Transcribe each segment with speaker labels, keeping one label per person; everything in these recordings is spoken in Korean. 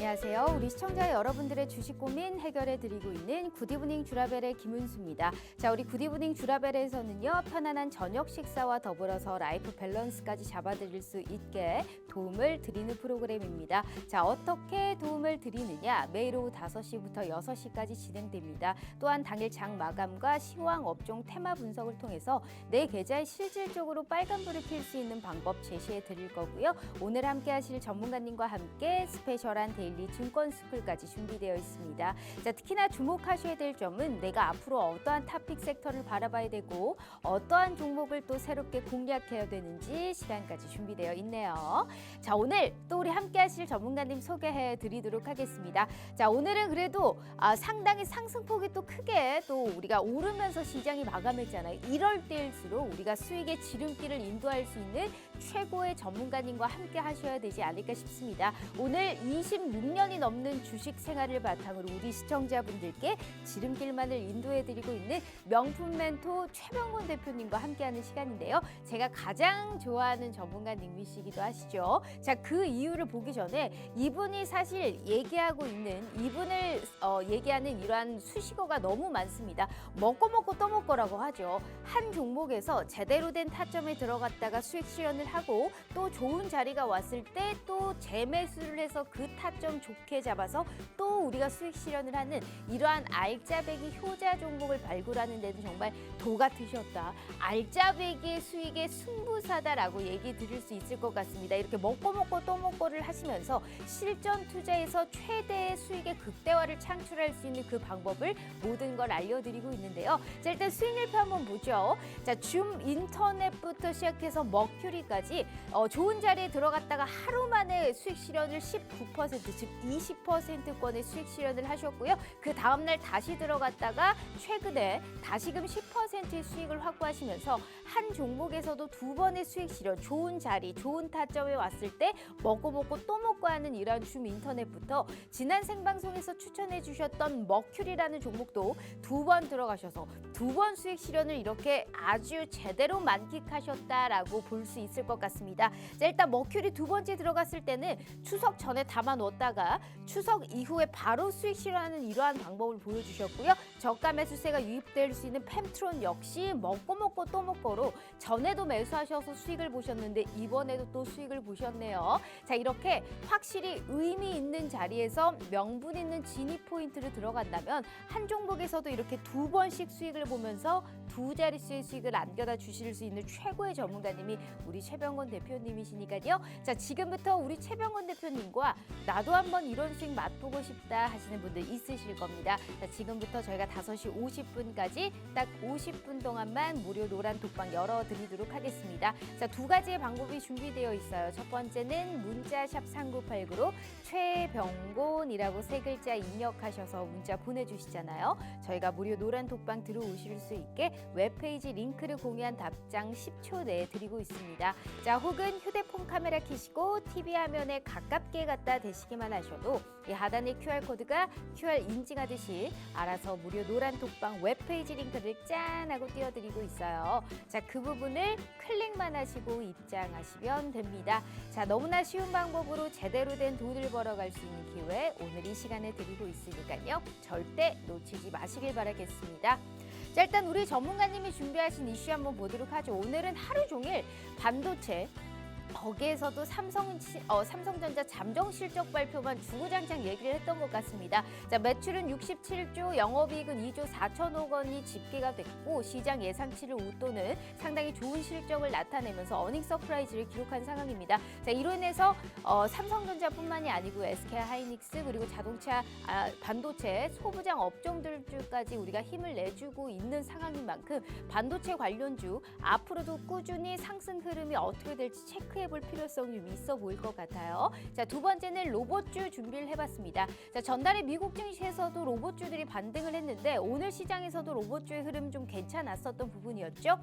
Speaker 1: 안녕하세요. 우리 시청자 여러분들의 주식 고민 해결해 드리고 있는 굿이브닝 주라벨의 김은수입니다. 자, 우리 굿이브닝 주라벨에서는요, 편안한 저녁 식사와 더불어서 라이프 밸런스까지 잡아드릴 수 있게 도움을 드리는 프로그램입니다. 자, 어떻게 도움을 드리느냐? 매일 오후 5시부터 6시까지 진행됩니다. 또한 당일 장 마감과 시황 업종 테마 분석을 통해서 내 계좌에 실질적으로 빨간불을 필 수 있는 방법 제시해 드릴 거고요. 오늘 함께 하실 전문가님과 함께 스페셜한 데일리 증권 스쿨까지 준비되어 있습니다. 자, 특히나 주목하셔야 될 점은 내가 앞으로 어떠한 토픽 섹터를 바라봐야 되고 어떠한 종목을 또 새롭게 공략해야 되는지 시간까지 준비되어 있네요. 자, 오늘 또 우리 함께 하실 전문가님 소개해 드리도록 하겠습니다. 자, 오늘은 그래도 상당히 상승폭이 또 크게 또 우리가 오르면서 시장이 마감했잖아요. 이럴 때일수록 우리가 수익의 지름길을 인도할 수 있는 최고의 전문가님과 함께 하셔야 되지 않을까 싶습니다. 오늘 26년이 넘는 주식 생활을 바탕으로 우리 시청자분들께 지름길만을 인도해드리고 있는 명품 멘토 최병곤 대표님과 함께하는 시간인데요. 제가 가장 좋아하는 전문가님이시기도 하시죠. 자, 그 이유를 보기 전에 이분이 사실 얘기하고 있는 이분을 얘기하는 이러한 수식어가 너무 많습니다. 먹고 또 먹고라고 하죠. 한 종목에서 제대로 된 타점에 들어갔다가 수익 실현을 하고 또 좋은 자리가 왔을 때 또 재매수를 해서 그 타점 좋게 잡아서 또 우리가 수익 실현을 하는 이러한 알짜배기 효자 종목을 발굴하는 데는 정말 도 같으셨다. 알짜배기의 수익의 승부사다라고 얘기 드릴 수 있을 것 같습니다. 이렇게 먹고 또 먹고를 하시면서 실전 투자에서 최대의 수익의 극대화를 창출할 수 있는 그 방법을 모든 걸 알려드리고 있는데요. 자, 일단 수익률표 한번 보죠. 자, 줌 인터넷부터 시작해서 머큐리까지 좋은 자리에 들어갔다가 하루 만에 수익 실현을 19%, 즉 20%권의 수익 실현을 하셨고요. 그 다음날 다시 들어갔다가 최근에 다시금 10%의 수익을 확보하시면서 한 종목에서도 두 번의 수익 실현, 좋은 자리, 좋은 타점에 왔을 때 먹고 또 먹고 하는 이러한 줌 인터넷부터 지난 생방송에서 추천해 주셨던 머큐리라는 종목도 두 번 들어가셔서 두 번 수익 실현을 이렇게 아주 제대로 만끽하셨다라고 볼 수 있을 것 같습니다. 자, 일단 머큐리 두 번째 들어갔을 때는 추석 전에 담아놓았다가 추석 이후에 바로 수익 실현하는 이러한 방법을 보여주셨고요. 저가 매수세가 유입될 수 있는 펜트론 역시 먹고 또 먹고로 전에도 매수하셔서 수익을 보셨는데 이번에도 또 수익을 보셨네요. 자, 이렇게 확실히 의미 있는 자리에서 명분 있는 진입 포인트를 들어간다면 한 종목에서도 이렇게 두 번씩 수익을 보면서 두 자릿수의 수익을 안겨다 주실 수 있는 최고의 전문가님이 우리 최병곤 대표님이시니까요. 자, 지금부터 우리 최병곤 대표님과 나도 한번 이런 수익 맛보고 싶다 하시는 분들 있으실 겁니다. 자, 지금부터 저희가 5시 50분까지 딱 50분 동안만 무료 노란 독방 열어드리도록 하겠습니다. 자, 두 가지의 방법이 준비되어 있어요. 첫 번째는 문자샵 3989로 최병곤이라고 세 글자 입력하셔서 문자 보내주시잖아요. 저희가 무료 노란 독방 들어오실 수 있게 웹페이지 링크를 공유한 답장 10초 내에 드리고 있습니다. 자, 혹은 휴대폰 카메라 켜시고 TV 화면에 가깝게 갖다 대시기만 하셔도 이 하단의 QR코드가 QR 인증하듯이 알아서 무료 노란 독방 웹페이지 링크를 짠 하고 띄워드리고 있어요. 자, 그 부분을 클릭만 하시고 입장하시면 됩니다. 자, 너무나 쉬운 방법으로 제대로 된 돈을 벌어갈 수 있는 기회 오늘 이 시간에 드리고 있으니까요. 절대 놓치지 마시길 바라겠습니다. 자, 일단 우리 전문가님이 준비하신 이슈 한번 보도록 하죠. 오늘은 하루 종일 반도체 거기에서도 삼성전자 잠정 실적 발표만 주구장창 얘기를 했던 것 같습니다. 자, 매출은 67조, 영업이익은 2조 4천억 원이 집계가 됐고 시장 예상치를 웃도는 상당히 좋은 실적을 나타내면서 어닝 서프라이즈를 기록한 상황입니다. 자, 이로 인해서 삼성전자뿐만이 아니고 SK하이닉스 그리고 자동차, 반도체, 소부장 업종들까지 우리가 힘을 내주고 있는 상황인 만큼 반도체 관련주 앞으로도 꾸준히 상승 흐름이 어떻게 될지 체크해 볼 필요성이 좀 있어 보일 것 같아요. 자, 두 번째는 로봇주 준비를 해봤습니다. 자, 전날에 미국 증시에서도 로봇주들이 반등을 했는데 오늘 시장에서도 로봇주의 흐름 좀 괜찮았었던 부분이었죠.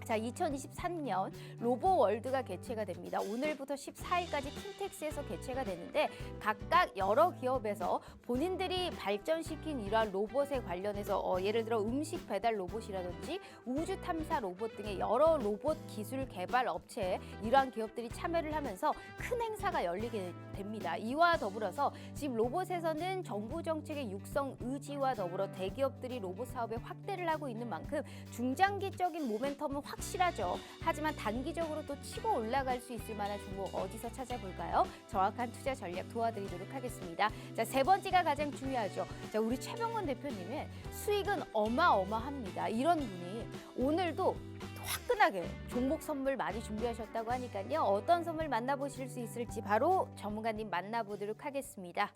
Speaker 1: 자, 2023년 로보월드가 개최가 됩니다. 오늘부터 14일까지 킨텍스에서 개최가 되는데 각각 여러 기업에서 본인들이 발전시킨 이러한 로봇에 관련해서 예를 들어 음식 배달 로봇이라든지 우주 탐사 로봇 등의 여러 로봇 기술 개발 업체에 이러한 기업들이 참여를 하면서 큰 행사가 열리게 됩니다. 이와 더불어서 지금 로봇에서는 정부 정책의 육성 의지와 더불어 대기업들이 로봇 사업에 확대를 하고 있는 만큼 중장기적인 모멘텀은 확실하죠. 하지만 단기적으로 또 치고 올라갈 수 있을 만한 종목 어디서 찾아볼까요? 정확한 투자 전략 도와드리도록 하겠습니다. 자, 세 번째가 가장 중요하죠. 자, 우리 최병원 대표님의 수익은 어마어마합니다. 이런 분이 오늘도 화끈하게 종목 선물 많이 준비하셨다고 하니까요. 어떤 선물 만나보실 수 있을지 바로 전문가님 만나보도록 하겠습니다.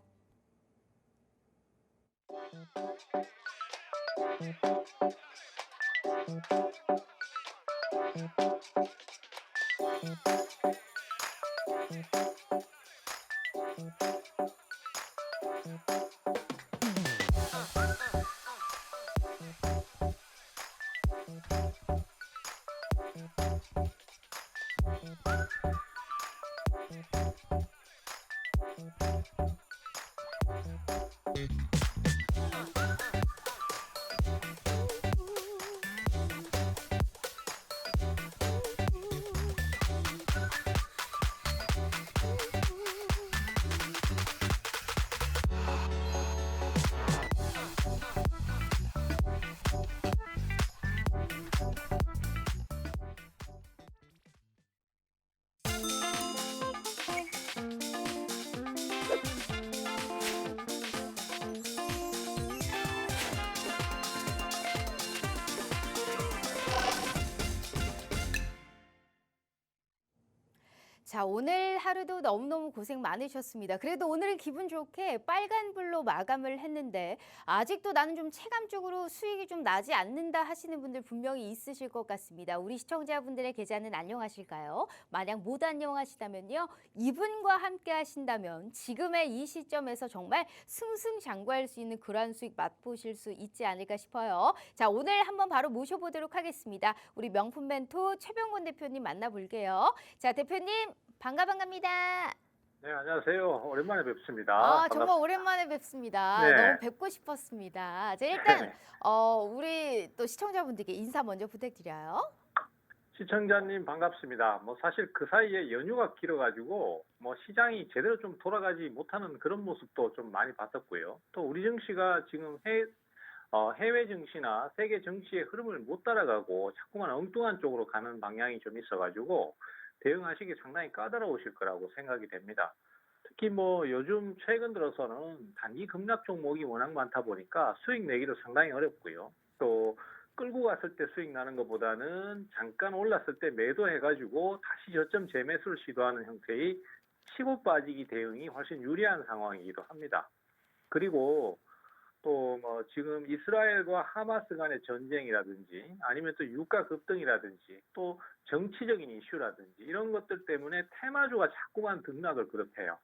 Speaker 1: 자, 오늘 하루도 너무너무 고생 많으셨습니다. 그래도 오늘은 기분 좋게 빨간불로 마감을 했는데 아직도 나는 좀 체감적으로 수익이 좀 나지 않는다 하시는 분들 분명히 있으실 것 같습니다. 우리 시청자분들의 계좌는 안녕하실까요? 만약 못 안녕하시다면요. 이분과 함께 하신다면 지금의 이 시점에서 정말 승승장구할 수 있는 그러한 수익 맛보실 수 있지 않을까 싶어요. 자, 오늘 한번 바로 모셔보도록 하겠습니다. 우리 명품 멘토 최병곤 대표님 만나볼게요. 자, 대표님 반갑습니다.
Speaker 2: 네, 안녕하세요. 오랜만에 뵙습니다.
Speaker 1: 정말 오랜만에 뵙습니다.
Speaker 2: 네.
Speaker 1: 너무 뵙고 싶었습니다. 자, 일단
Speaker 2: 네.
Speaker 1: 우리 또 시청자분들께 인사 먼저 부탁드려요.
Speaker 2: 시청자님 반갑습니다. 사실 그 사이에 연휴가 길어가지고 시장이 제대로 좀 돌아가지 못하는 그런 모습도 좀 많이 봤었고요. 또 우리 증시가 지금 해외 증시나 세계 증시의 흐름을 못 따라가고 자꾸만 엉뚱한 쪽으로 가는 방향이 좀 있어가지고 대응하시기 상당히 까다로우실 거라고 생각이 됩니다. 특히 요즘 최근 들어서는 단기 급락 종목이 워낙 많다 보니까 수익 내기도 상당히 어렵고요. 또 끌고 갔을 때 수익 나는 것보다는 잠깐 올랐을 때 매도해가지고 다시 저점 재매수를 시도하는 형태의 치고 빠지기 대응이 훨씬 유리한 상황이기도 합니다. 그리고 또 지금 이스라엘과 하마스 간의 전쟁이라든지 아니면 또 유가 급등이라든지 또 정치적인 이슈라든지 이런 것들 때문에 테마주가 자꾸만 등락을 그렇대요.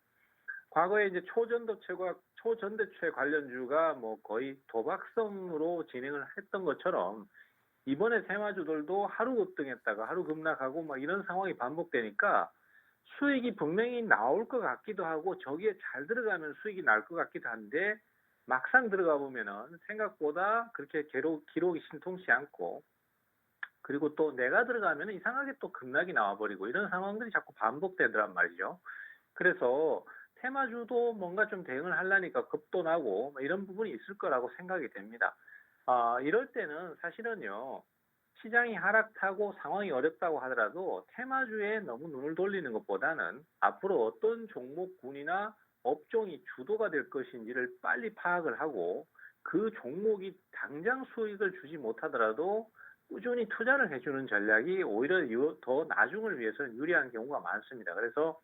Speaker 2: 과거에 이제 초전도체 관련주가 거의 도박성으로 진행을 했던 것처럼 이번에 테마주들도 하루 급등했다가 하루 급락하고 이런 상황이 반복되니까 수익이 분명히 나올 것 같기도 하고 저기에 잘 들어가면 수익이 날 것 같기도 한데 막상 들어가 보면은 생각보다 그렇게 기록이 신통치 않고 그리고 또 내가 들어가면 이상하게 또 급락이 나와버리고 이런 상황들이 자꾸 반복되더란 말이죠. 그래서 테마주도 뭔가 좀 대응을 하려니까 급도 나고 이런 부분이 있을 거라고 생각이 됩니다. 이럴 때는 사실은요. 시장이 하락하고 상황이 어렵다고 하더라도 테마주에 너무 눈을 돌리는 것보다는 앞으로 어떤 종목군이나 업종이 주도가 될 것인지를 빨리 파악을 하고 그 종목이 당장 수익을 주지 못하더라도 꾸준히 투자를 해주는 전략이 오히려 더 나중을 위해서는 유리한 경우가 많습니다. 그래서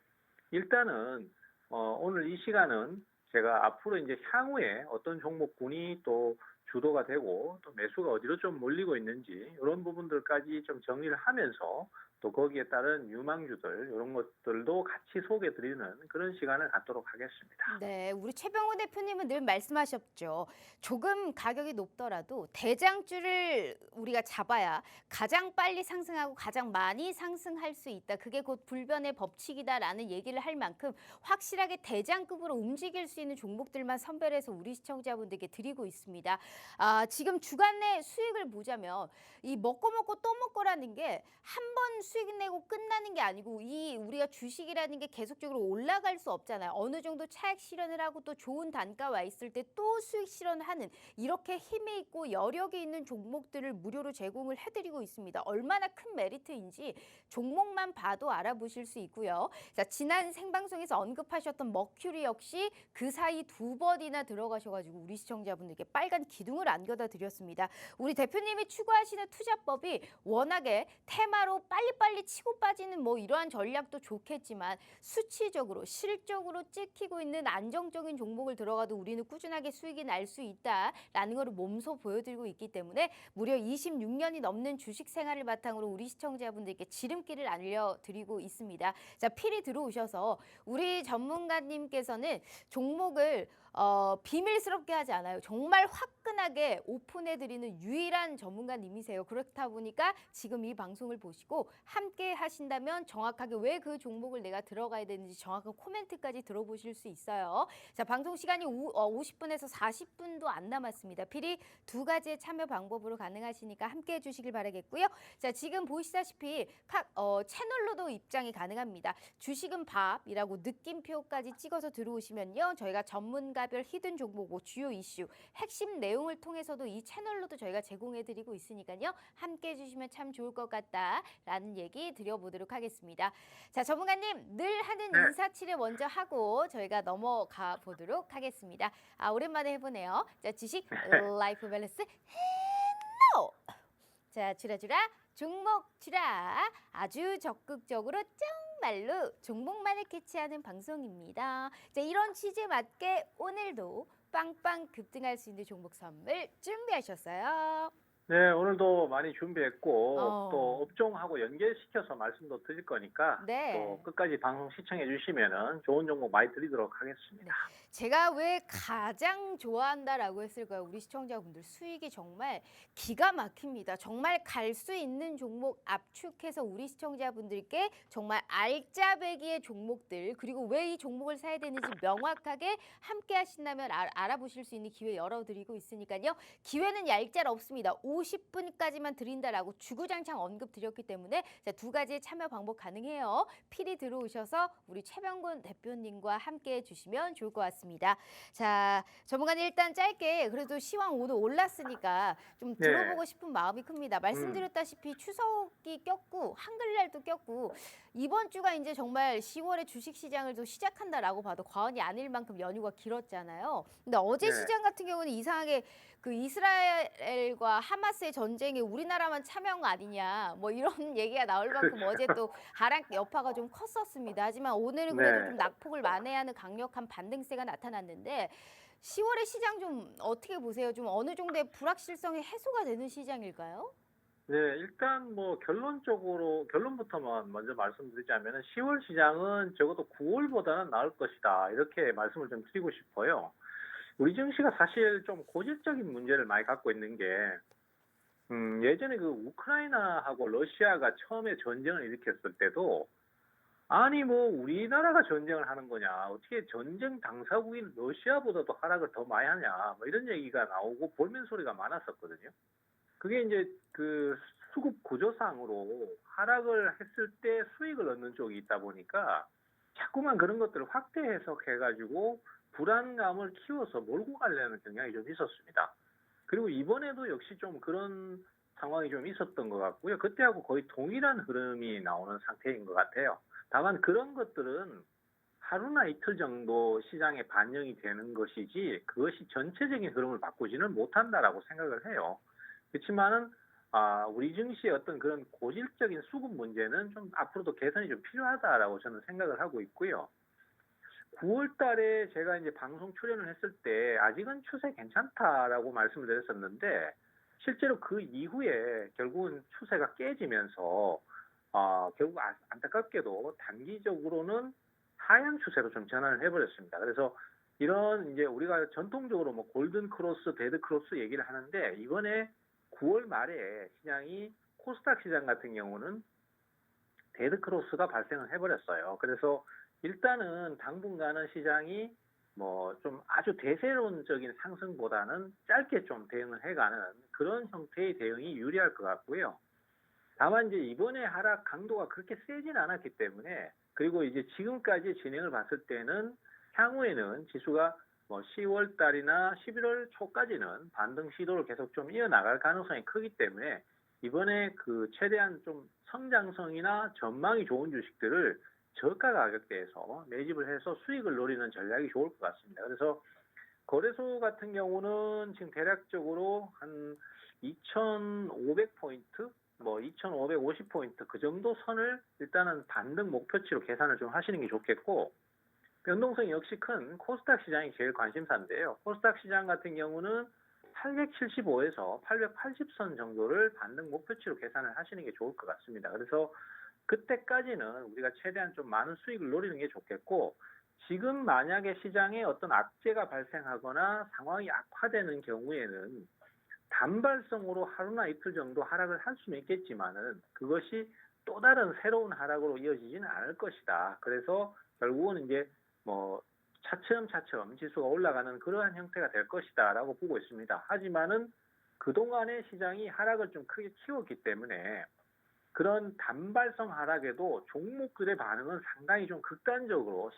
Speaker 2: 일단은 오늘 이 시간은 제가 앞으로 이제 향후에 어떤 종목군이 또 주도가 되고 또 매수가 어디로 좀 몰리고 있는지 이런 부분들까지 좀 정리를 하면서 또 거기에 따른 유망주들 이런 것들도 서로 같이 소개드리는 그런 시간을 갖도록 하겠습니다.
Speaker 1: 네, 우리 최병호 대표님은 늘 말씀하셨죠. 조금 가격이 높더라도 대장주를 우리가 잡아야 가장 빨리 상승하고 가장 많이 상승할 수 있다. 그게 곧 불변의 법칙이다라는 얘기를 할 만큼 확실하게 대장급으로 움직일 수 있는 종목들만 선별해서 우리 시청자분들께 드리고 있습니다. 지금 주간 내 수익을 보자면 이 먹고 또 먹고라는 게 한 번 수익 내고 끝나는 게 아니고 이 우리가 주식이라는 게 계속적으로 올라갈 수 없잖아요. 어느 정도 차익 실현을 하고 또 좋은 단가 와 있을 때 또 수익 실현을 하는 이렇게 힘이 있고 여력이 있는 종목들을 무료로 제공을 해드리고 있습니다. 얼마나 큰 메리트인지 종목만 봐도 알아보실 수 있고요. 자, 지난 생방송에서 언급하셨던 머큐리 역시 그 사이 2번이나 들어가셔가지고 우리 시청자분들께 빨간 기둥을 안겨다 드렸습니다. 우리 대표님이 추구하시는 투자법이 워낙에 테마로 빨리빨리 치고 빠지는 뭐 이러한 전략도 좋겠지만 수치적으로 실적으로 찍히고 있는 안정적인 종목을 들어가도 우리는 꾸준하게 수익이 날 수 있다라는 것을 몸소 보여드리고 있기 때문에 무려 26년이 넘는 주식 생활을 바탕으로 우리 시청자분들께 지름길을 알려드리고 있습니다. 자, 필히 들어오셔서 우리 전문가님께서는 종목을 비밀스럽게 하지 않아요. 정말 화끈하게 오픈해드리는 유일한 전문가님이세요. 그렇다 보니까 지금 이 방송을 보시고 함께 하신다면 정확하게 왜 그 종목을 내가 들어가야 되는지 정확한 코멘트까지 들어보실 수 있어요. 자, 방송 시간이 50분에서 40분도 안 남았습니다. 필히 2가지의 참여 방법으로 가능하시니까 함께 해주시길 바라겠고요. 자, 지금 보시다시피 채널로도 입장이 가능합니다. 주식은 밥이라고 느낌표까지 찍어서 들어오시면요. 저희가 전문가별 히든 종목, 주요 이슈, 핵심 내용을 통해서도 이 채널로도 저희가 제공해드리고 있으니까요. 함께 해주시면 참 좋을 것 같다라는 얘기 드려보도록 하겠습니다. 자, 전문가님 늘 하는 인사치레 먼저 하고 저희가 넘어가 보도록 하겠습니다. 오랜만에 해보네요. 자, 주식 라이프 밸런스 헬로. 자, 주라주라 종목 주라 아주 적극적으로 정말로 종목만을 캐치하는 방송입니다. 자, 이런 취지에 맞게 오늘도 빵빵 급등할 수 있는 종목 선물 준비하셨어요.
Speaker 2: 네, 오늘도 많이 준비했고 또
Speaker 1: 어.
Speaker 2: 업종하고 연계시켜서 말씀도 드릴 거니까
Speaker 1: 네.
Speaker 2: 또 끝까지 방송 시청해 주시면은 좋은 정보 많이 드리도록 하겠습니다.
Speaker 1: 제가 왜 가장 좋아한다라고 했을까요? 우리 시청자분들 수익이 정말 기가 막힙니다. 정말 갈 수 있는 종목 압축해서 우리 시청자분들께 정말 알짜배기의 종목들 그리고 왜 이 종목을 사야 되는지 명확하게 함께 하신다면 알아보실 수 있는 기회 열어드리고 있으니까요. 기회는 얄짤 없습니다. 50분까지만 드린다라고 주구장창 언급 드렸기 때문에 자, 2가지의 참여 방법 가능해요. 필히 들어오셔서 우리 최병곤 대표님과 함께 해주시면 좋을 것 같습니다. 자, 전문가님 일단 짧게 그래도 시황 오늘 올랐으니까 좀 들어보고 싶은 마음이 큽니다. 말씀드렸다시피 추석이 꼈고 한글날도 꼈고 이번 주가 이제 정말 10월에 주식시장을 또 시작한다라고 봐도 과언이 아닐 만큼 연휴가 길었잖아요. 근데 어제 시장 같은 경우는 이상하게 그 이스라엘과 하마스의 전쟁에 우리나라만 참여한 거 아니냐 뭐 이런 얘기가 나올 만큼 어제 또 하락 여파가 좀 컸었습니다. 하지만 오늘은 그래도 좀 낙폭을 만회하는 강력한 반등세가 나타났는데 10월의 시장 좀 어떻게 보세요? 좀 어느 정도의 불확실성이 해소가 되는 시장일까요?
Speaker 2: 네, 일단 뭐 결론부터만 먼저 말씀드리자면은 10월 시장은 적어도 9월보다는 나을 것이다. 이렇게 말씀을 좀 드리고 싶어요. 우리 증시가 사실 좀 고질적인 문제를 많이 갖고 있는 게 예전에 그 우크라이나하고 러시아가 처음에 전쟁을 일으켰을 때도 아니 뭐 우리나라가 전쟁을 하는 거냐 어떻게 전쟁 당사국인 러시아보다도 하락을 더 많이 하냐 뭐 이런 얘기가 나오고 볼멘 소리가 많았었거든요. 그게 이제 그 수급 구조상으로 하락을 했을 때 수익을 얻는 쪽이 있다 보니까 자꾸만 그런 것들을 확대 해석해가지고 불안감을 키워서 몰고 가려는 경향이 좀 있었습니다. 그리고 이번에도 역시 좀 그런 상황이 좀 있었던 것 같고요. 그때하고 거의 동일한 흐름이 나오는 상태인 것 같아요. 다만 그런 것들은 하루나 이틀 정도 시장에 반영이 되는 것이지 그것이 전체적인 흐름을 바꾸지는 못한다라고 생각을 해요. 그렇지만은 우리 증시의 어떤 그런 고질적인 수급 문제는 좀 앞으로도 개선이 좀 필요하다라고 저는 생각을 하고 있고요. 9월 달에 제가 이제 방송 출연을 했을 때 아직은 추세 괜찮다라고 말씀을 드렸었는데 실제로 그 이후에 결국은 추세가 깨지면서 결국 안타깝게도 단기적으로는 하향 추세로 좀 전환을 해버렸습니다. 그래서 이런 이제 우리가 전통적으로 뭐 골든 크로스, 데드 크로스 얘기를 하는데 이번에 9월 말에 시장이 코스닥 시장 같은 경우는 데드 크로스가 발생을 해버렸어요. 그래서 일단은 당분간은 시장이 뭐 좀 아주 대세론적인 상승보다는 짧게 좀 대응을 해가는 그런 형태의 대응이 유리할 것 같고요. 다만 이제 이번에 하락 강도가 그렇게 세진 않았기 때문에 그리고 이제 지금까지 진행을 봤을 때는 향후에는 지수가 뭐 10월 달이나 11월 초까지는 반등 시도를 계속 좀 이어나갈 가능성이 크기 때문에 이번에 그 최대한 좀 성장성이나 전망이 좋은 주식들을 저가 가격대에서 매집을 해서 수익을 노리는 전략이 좋을 것 같습니다. 그래서 거래소 같은 경우는 지금 대략적으로 한 2,500포인트, 뭐 2,550포인트 그 정도 선을 일단은 반등 목표치로 계산을 좀 하시는 게 좋겠고 변동성이 역시 큰 코스닥 시장이 제일 관심사인데요. 코스닥 시장 같은 경우는 875에서 880선 정도를 반등 목표치로 계산을 하시는 게 좋을 것 같습니다. 그래서 그때까지는 우리가 최대한 좀 많은 수익을 노리는 게 좋겠고 지금 만약에 시장에 어떤 악재가 발생하거나 상황이 악화되는 경우에는 단발성으로 하루나 이틀 정도 하락을 할 수는 있겠지만은 그것이 또 다른 새로운 하락으로 이어지지는 않을 것이다. 그래서 결국은 이제 뭐 차츰차츰 지수가 올라가는 그러한 형태가 될 것이다라고 보고 있습니다. 하지만은 그동안의 시장이 하락을 좀 크게 키웠기 때문에 그런 단발성 하락에도 종목들의 반응은 상당히 좀 극단적으로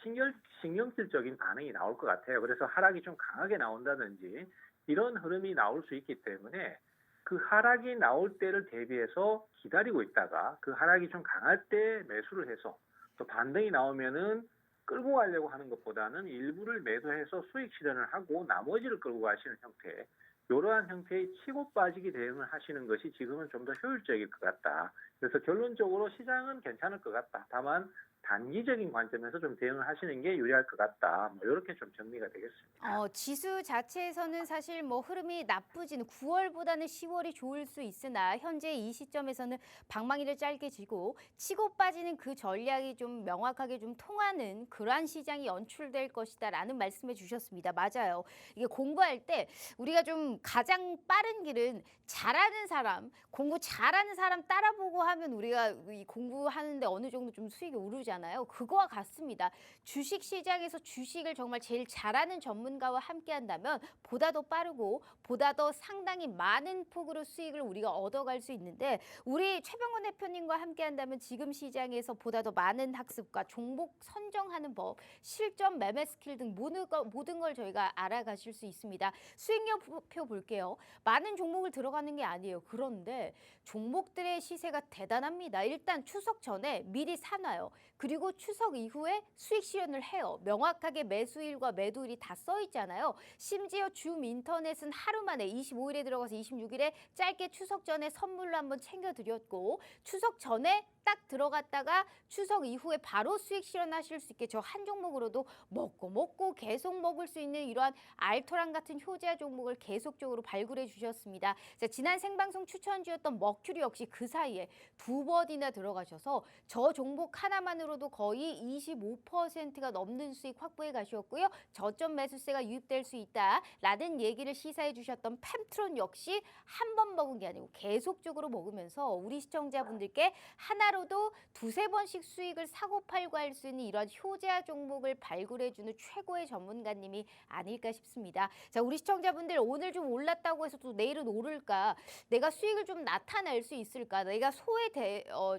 Speaker 2: 신경질적인 반응이 나올 것 같아요. 그래서 하락이 좀 강하게 나온다든지 이런 흐름이 나올 수 있기 때문에 그 하락이 나올 때를 대비해서 기다리고 있다가 그 하락이 좀 강할 때 매수를 해서 또 반등이 나오면은 끌고 가려고 하는 것보다는 일부를 매도해서 수익 실현을 하고 나머지를 끌고 가시는 형태 이러한 형태의 치고 빠지기 대응을 하시는 것이 지금은 좀 더 효율적일 것 같다. 그래서 결론적으로 시장은 괜찮을 것 같다. 다만 단기적인 관점에서 좀 대응을 하시는 게 유리할 것 같다. 뭐 이렇게 좀 정리가 되겠습니다.
Speaker 1: 지수 자체에서는 사실 뭐 흐름이 나쁘지는 9월보다는 10월이 좋을 수 있으나 현재 이 시점에서는 방망이를 짧게 쥐고 치고 빠지는 그 전략이 좀 명확하게 좀 통하는 그러한 시장이 연출될 것이다라는 말씀해 주셨습니다. 맞아요. 이게 공부할 때 우리가 좀 가장 빠른 길은 잘하는 사람, 공부 잘하는 사람 따라보고 하면 우리가 이 공부하는데 어느 정도 좀 수익이 오르잖아요. 그거와 같습니다. 주식 시장에서 주식을 정말 제일 잘하는 전문가와 함께 한다면 보다 더 빠르고 보다 더 상당히 많은 폭으로 수익을 우리가 얻어갈 수 있는데 우리 최병원 대표님과 함께 한다면 지금 시장에서 보다 더 많은 학습과 종목 선정하는 법, 실전 매매 스킬 등 모든 걸 저희가 알아가실 수 있습니다. 수익률표 볼게요. 많은 종목을 들어가는 게 아니에요. 그런데 종목들의 시세가 대단합니다. 일단 추석 전에 미리 사놔요. 그리고 추석 이후에 수익 실현을 해요. 명확하게 매수일과 매도일이 다 써 있잖아요. 심지어 줌 인터넷은 하루 만에 25일에 들어가서 26일에 짧게 추석 전에 선물로 한번 챙겨드렸고 추석 전에 딱 들어갔다가 추석 이후에 바로 수익 실현하실 수 있게 저 한 종목으로도 먹고 계속 먹을 수 있는 이러한 알토란 같은 효자 종목을 계속적으로 발굴해 주셨습니다. 자, 지난 생방송 추천주였던 머큐리 역시 그 사이에 2번이나 들어가셔서 저 종목 하나만으로도 거의 25%가 넘는 수익 확보해 가셨고요. 저점 매수세가 유입될 수 있다라는 얘기를 시사해 주셨던 펜트론 역시 한 번 먹은 게 아니고 계속적으로 먹으면서 우리 시청자분들께 하나로도 두세 번씩 수익을 사고 팔고 할 수 있는 이런 효자 종목을 발굴해주는 최고의 전문가님이 아닐까 싶습니다. 자, 우리 시청자분들 오늘 좀 올랐다고 해서 또 내일은 오를까? 내가 수익을 좀 나타낼 수 있을까? 내가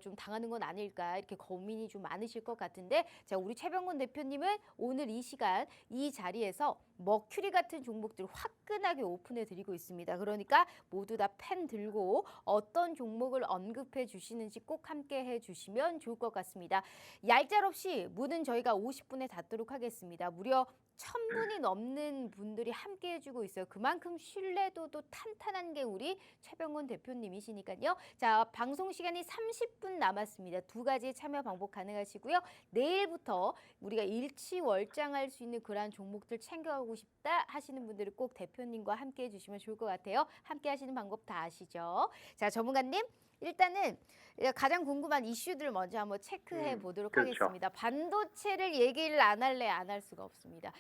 Speaker 1: 좀 당하는 건 아닐까? 이렇게 고민이 좀 많으실 것 같은데 자, 우리 최병곤 대표님은 오늘 이 시간 이 자리에서 머큐리 같은 종목들 화끈하게 오픈해 드리고 있습니다. 그러니까 모두 다 펜 들고 어떤 종목을 언급해 주시는지 꼭 함께 해 주시면 좋을 것 같습니다. 얄짤없이 문은 저희가 50분에 닫도록 하겠습니다. 무려 1,000분이 넘는 분들이 함께 해주고 있어요. 그만큼 신뢰도도 탄탄한 게 우리 최병곤 대표님이시니까요. 자, 방송 시간이 30분 남았습니다. 두 가지의 참여 방법 가능하십니다. 주의하시고요. 내일부터 우리가 일취월장할 수 있는 그러한 종목들 챙겨가고 싶다 하시는 분들은 꼭 대표님과 함께 해주시면 좋을 것 같아요. 함께 하시는 방법 다 아시죠? 자, 전문가님. 일단은 가장 궁금한 이슈들 먼저 한번 체크해 보도록
Speaker 2: 그렇죠.
Speaker 1: 하겠습니다. 반도체를 얘기를 안 할래 안 할 수가 없습니다.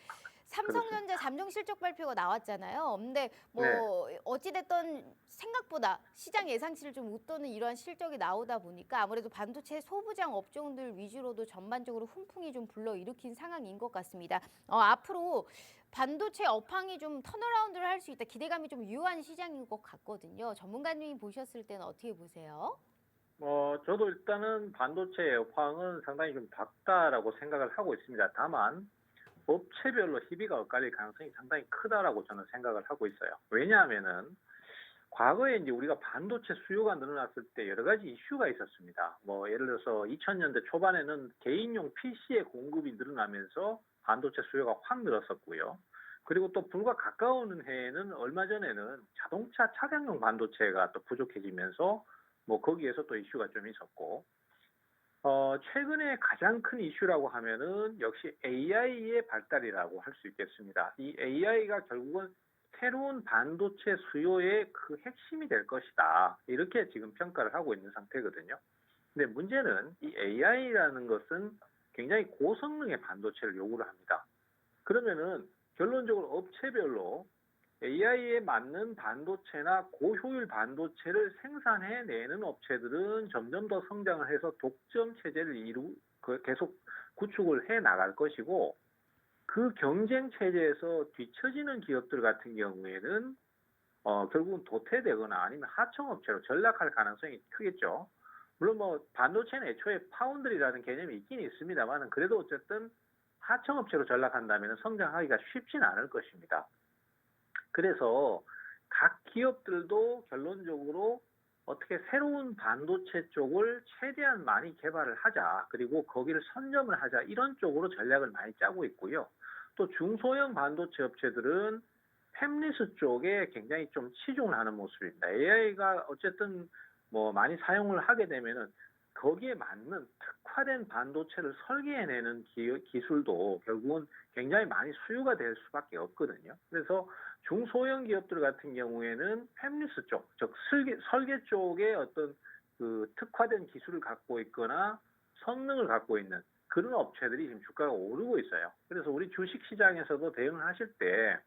Speaker 1: 삼성전자 잠정 실적 발표가 나왔잖아요. 근데 뭐 어찌됐든 생각보다 시장 예상치를 좀 웃도는 이러한 실적이 나오다 보니까 아무래도 반도체 소부장 업종들 위주로도 전반적으로 훈풍이 좀 불러일으킨 상황인 것 같습니다. 앞으로 반도체 업황이 좀 턴어라운드를 할 수 있다. 기대감이 좀 유효한 시장인 것 같거든요. 전문가님이 보셨을 때는 어떻게 보세요?
Speaker 2: 저도 일단은 반도체 업황은 상당히 좀 밝다라고 생각을 하고 있습니다. 다만 업체별로 희비가 엇갈릴 가능성이 상당히 크다라고 저는 생각을 하고 있어요. 왜냐하면은 과거에 이제 우리가 반도체 수요가 늘어났을 때 여러 가지 이슈가 있었습니다. 뭐 예를 들어서 2000년대 초반에는 개인용 PC의 공급이 늘어나면서 반도체 수요가 확 늘었었고요. 그리고 또 불과 가까운 해에는 얼마 전에는 자동차 차량용 반도체가 또 부족해지면서 뭐 거기에서 또 이슈가 좀 있었고, 최근에 가장 큰 이슈라고 하면은 역시 AI의 발달이라고 할 수 있겠습니다. 이 AI가 결국은 새로운 반도체 수요의 그 핵심이 될 것이다. 이렇게 지금 평가를 하고 있는 상태거든요. 근데 문제는 이 AI라는 것은 굉장히 고성능의 반도체를 요구를 합니다. 그러면은 결론적으로 업체별로 AI에 맞는 반도체나 고효율 반도체를 생산해내는 업체들은 점점 더 성장을 해서 독점 체제를 계속 구축을 해 나갈 것이고, 그 경쟁 체제에서 뒤처지는 기업들 같은 경우에는 결국은 도태되거나 아니면 하청업체로 전락할 가능성이 크겠죠. 물론 뭐 반도체는 애초에 파운드리라는 개념이 있긴 있습니다만 그래도 어쨌든 하청업체로 전락한다면 성장하기가 쉽지는 않을 것입니다. 그래서 각 기업들도 결론적으로 어떻게 새로운 반도체 쪽을 최대한 많이 개발을 하자, 그리고 거기를 선점을 하자, 이런 쪽으로 전략을 많이 짜고 있고요. 또 중소형 반도체 업체들은 팹리스 쪽에 굉장히 좀 치중을 하는 모습입니다. AI가 어쨌든 뭐 많이 사용을 하게 되면은 거기에 맞는 특화된 반도체를 설계해내는 기술도 결국은 굉장히 많이 수요가 될 수밖에 없거든요. 그래서 중소형 기업들 같은 경우에는 팹리스 쪽, 즉 설계 쪽에 어떤 그 특화된 기술을 갖고 있거나 성능을 갖고 있는 그런 업체들이 지금 주가가 오르고 있어요. 그래서 우리 주식시장에서도 대응을 하실 때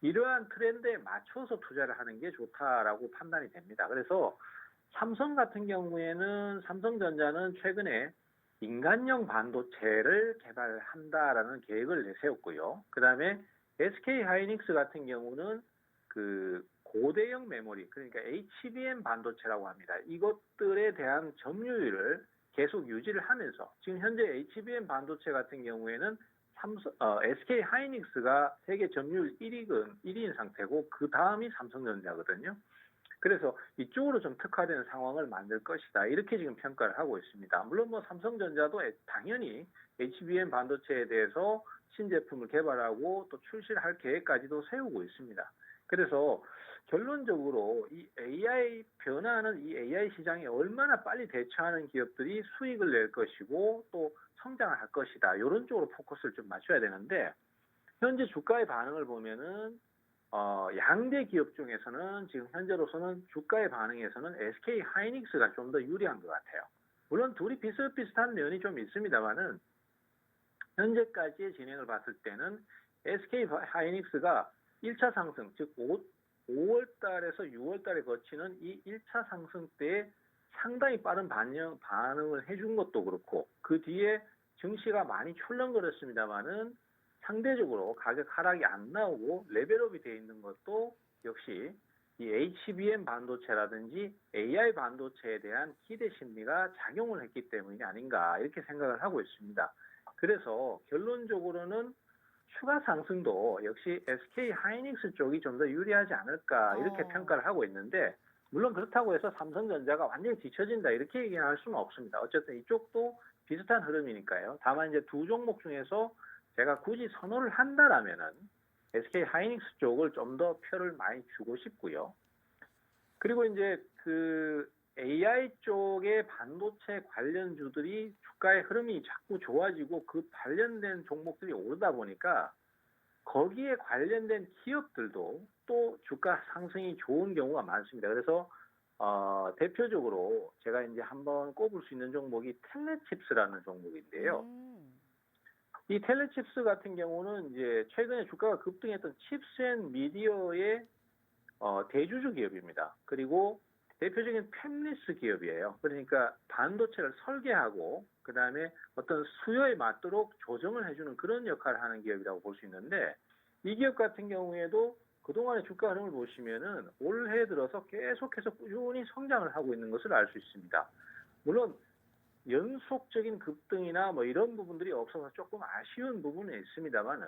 Speaker 2: 이러한 트렌드에 맞춰서 투자를 하는 게 좋다라고 판단이 됩니다. 그래서 삼성 같은 경우에는 삼성전자는 최근에 인간형 반도체를 개발한다라는 계획을 내세웠고요. 그 다음에 SK 하이닉스 같은 경우는 그 고대형 메모리, 그러니까 HBM 반도체라고 합니다. 이것들에 대한 점유율을 계속 유지를 하면서 지금 현재 HBM 반도체 같은 경우에는 SK 하이닉스가 세계 점유율 1위인 상태고 그 다음이 삼성전자거든요. 그래서 이쪽으로 좀 특화된 상황을 만들 것이다. 이렇게 지금 평가를 하고 있습니다. 물론 뭐 삼성전자도 당연히 HBM 반도체에 대해서 신제품을 개발하고 또 출시를 할 계획까지도 세우고 있습니다. 그래서 결론적으로 이 AI 변화하는 이 AI 시장에 얼마나 빨리 대처하는 기업들이 수익을 낼 것이고 또 성장을 할 것이다. 이런 쪽으로 포커스를 좀 맞춰야 되는데, 현재 주가의 반응을 보면은 양대 기업 중에서는 지금 현재로서는 주가의 반응에서는 SK 하이닉스가 좀 더 유리한 것 같아요. 물론 둘이 비슷비슷한 면이 좀 있습니다만은 현재까지의 진행을 봤을 때는 SK 하이닉스가 1차 상승, 즉 5월 달에서 6월 달에 거치는 이 1차 상승 때에 상당히 빠른 반응을 해준 것도 그렇고, 그 뒤에 증시가 많이 출렁거렸습니다만은 상대적으로 가격 하락이 안 나오고 레벨업이 되어 있는 것도 역시 이 HBM 반도체라든지 AI 반도체에 대한 기대 심리가 작용을 했기 때문이 아닌가, 이렇게 생각을 하고 있습니다. 그래서 결론적으로는 추가 상승도 역시 SK 하이닉스 쪽이 좀 더 유리하지 않을까, 이렇게 평가를 하고 있는데, 물론 그렇다고 해서 삼성전자가 완전히 뒤처진다 이렇게 얘기할 수는 없습니다. 어쨌든 이쪽도 비슷한 흐름이니까요. 다만 이제 두 종목 중에서 제가 굳이 선호를 한다라면은 SK 하이닉스 쪽을 좀 더 표를 많이 주고 싶고요. 그리고 이제 그 AI 쪽의 반도체 관련주들이 주가의 흐름이 자꾸 좋아지고 그 관련된 종목들이 오르다 보니까 거기에 관련된 기업들도 또 주가 상승이 좋은 경우가 많습니다. 그래서 대표적으로 제가 이제 한번 꼽을 수 있는 종목이 텔레칩스라는 종목인데요. 이 텔레칩스 같은 경우는 이제 최근에 주가가 급등했던 칩스앤미디어의 대주주 기업입니다. 그리고 대표적인 팹리스 기업이에요. 그러니까 반도체를 설계하고 그다음에 어떤 수요에 맞도록 조정을 해주는 그런 역할을 하는 기업이라고 볼 수 있는데 이 기업 같은 경우에도 그동안의 주가 흐름을 보시면은 올해 들어서 계속해서 꾸준히 성장을 하고 있는 것을 알 수 있습니다. 물론 연속적인 급등이나 뭐 이런 부분들이 없어서 조금 아쉬운 부분은 있습니다만은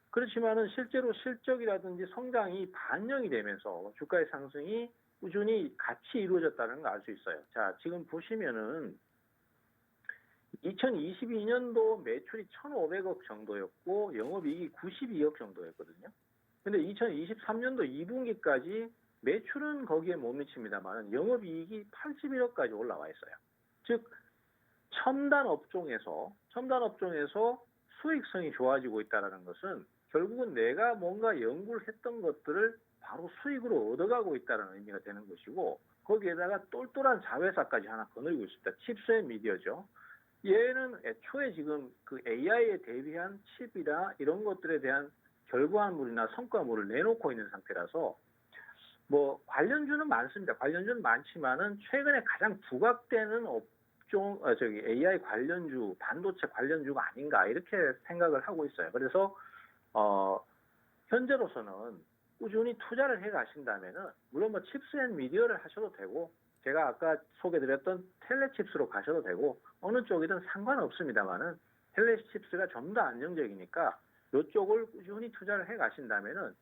Speaker 2: 그렇지만은 실제로 실적이라든지 성장이 반영이 되면서 주가의 상승이 꾸준히 같이 이루어졌다는 걸 알 수 있어요. 자, 지금 보시면은 2022년도 매출이 1,500억 정도였고 영업이익이 92억 정도였거든요. 근데 2023년도 2분기까지 매출은 거기에 못 미칩니다만 영업이익이 81억까지 올라와 있어요. 즉 첨단 업종에서 수익성이 좋아지고 있다는 것은 결국은 내가 뭔가 연구를 했던 것들을 바로 수익으로 얻어가고 있다는 의미가 되는 것이고 거기에다가 똘똘한 자회사까지 하나 거느리고 있습니다. 칩스앤미디어죠. 얘는 애초에 지금 그 AI에 대비한 칩이나 이런 것들에 대한 결과물이나 성과물을 내놓고 있는 상태라서 뭐 관련주는 많습니다. 관련주는 많지만은 최근에 가장 부각되는 AI 관련주, 반도체 관련주가 아닌가 이렇게 생각을 하고 있어요. 그래서 현재로서는 꾸준히 투자를 해 가신다면은 물론 뭐 칩스앤미디어를 하셔도 되고 제가 아까 소개드렸던 텔레칩스로 가셔도 되고 어느 쪽이든 상관없습니다만은 텔레칩스가 좀 더 안정적이니까 이쪽을 꾸준히 투자를 해 가신다면은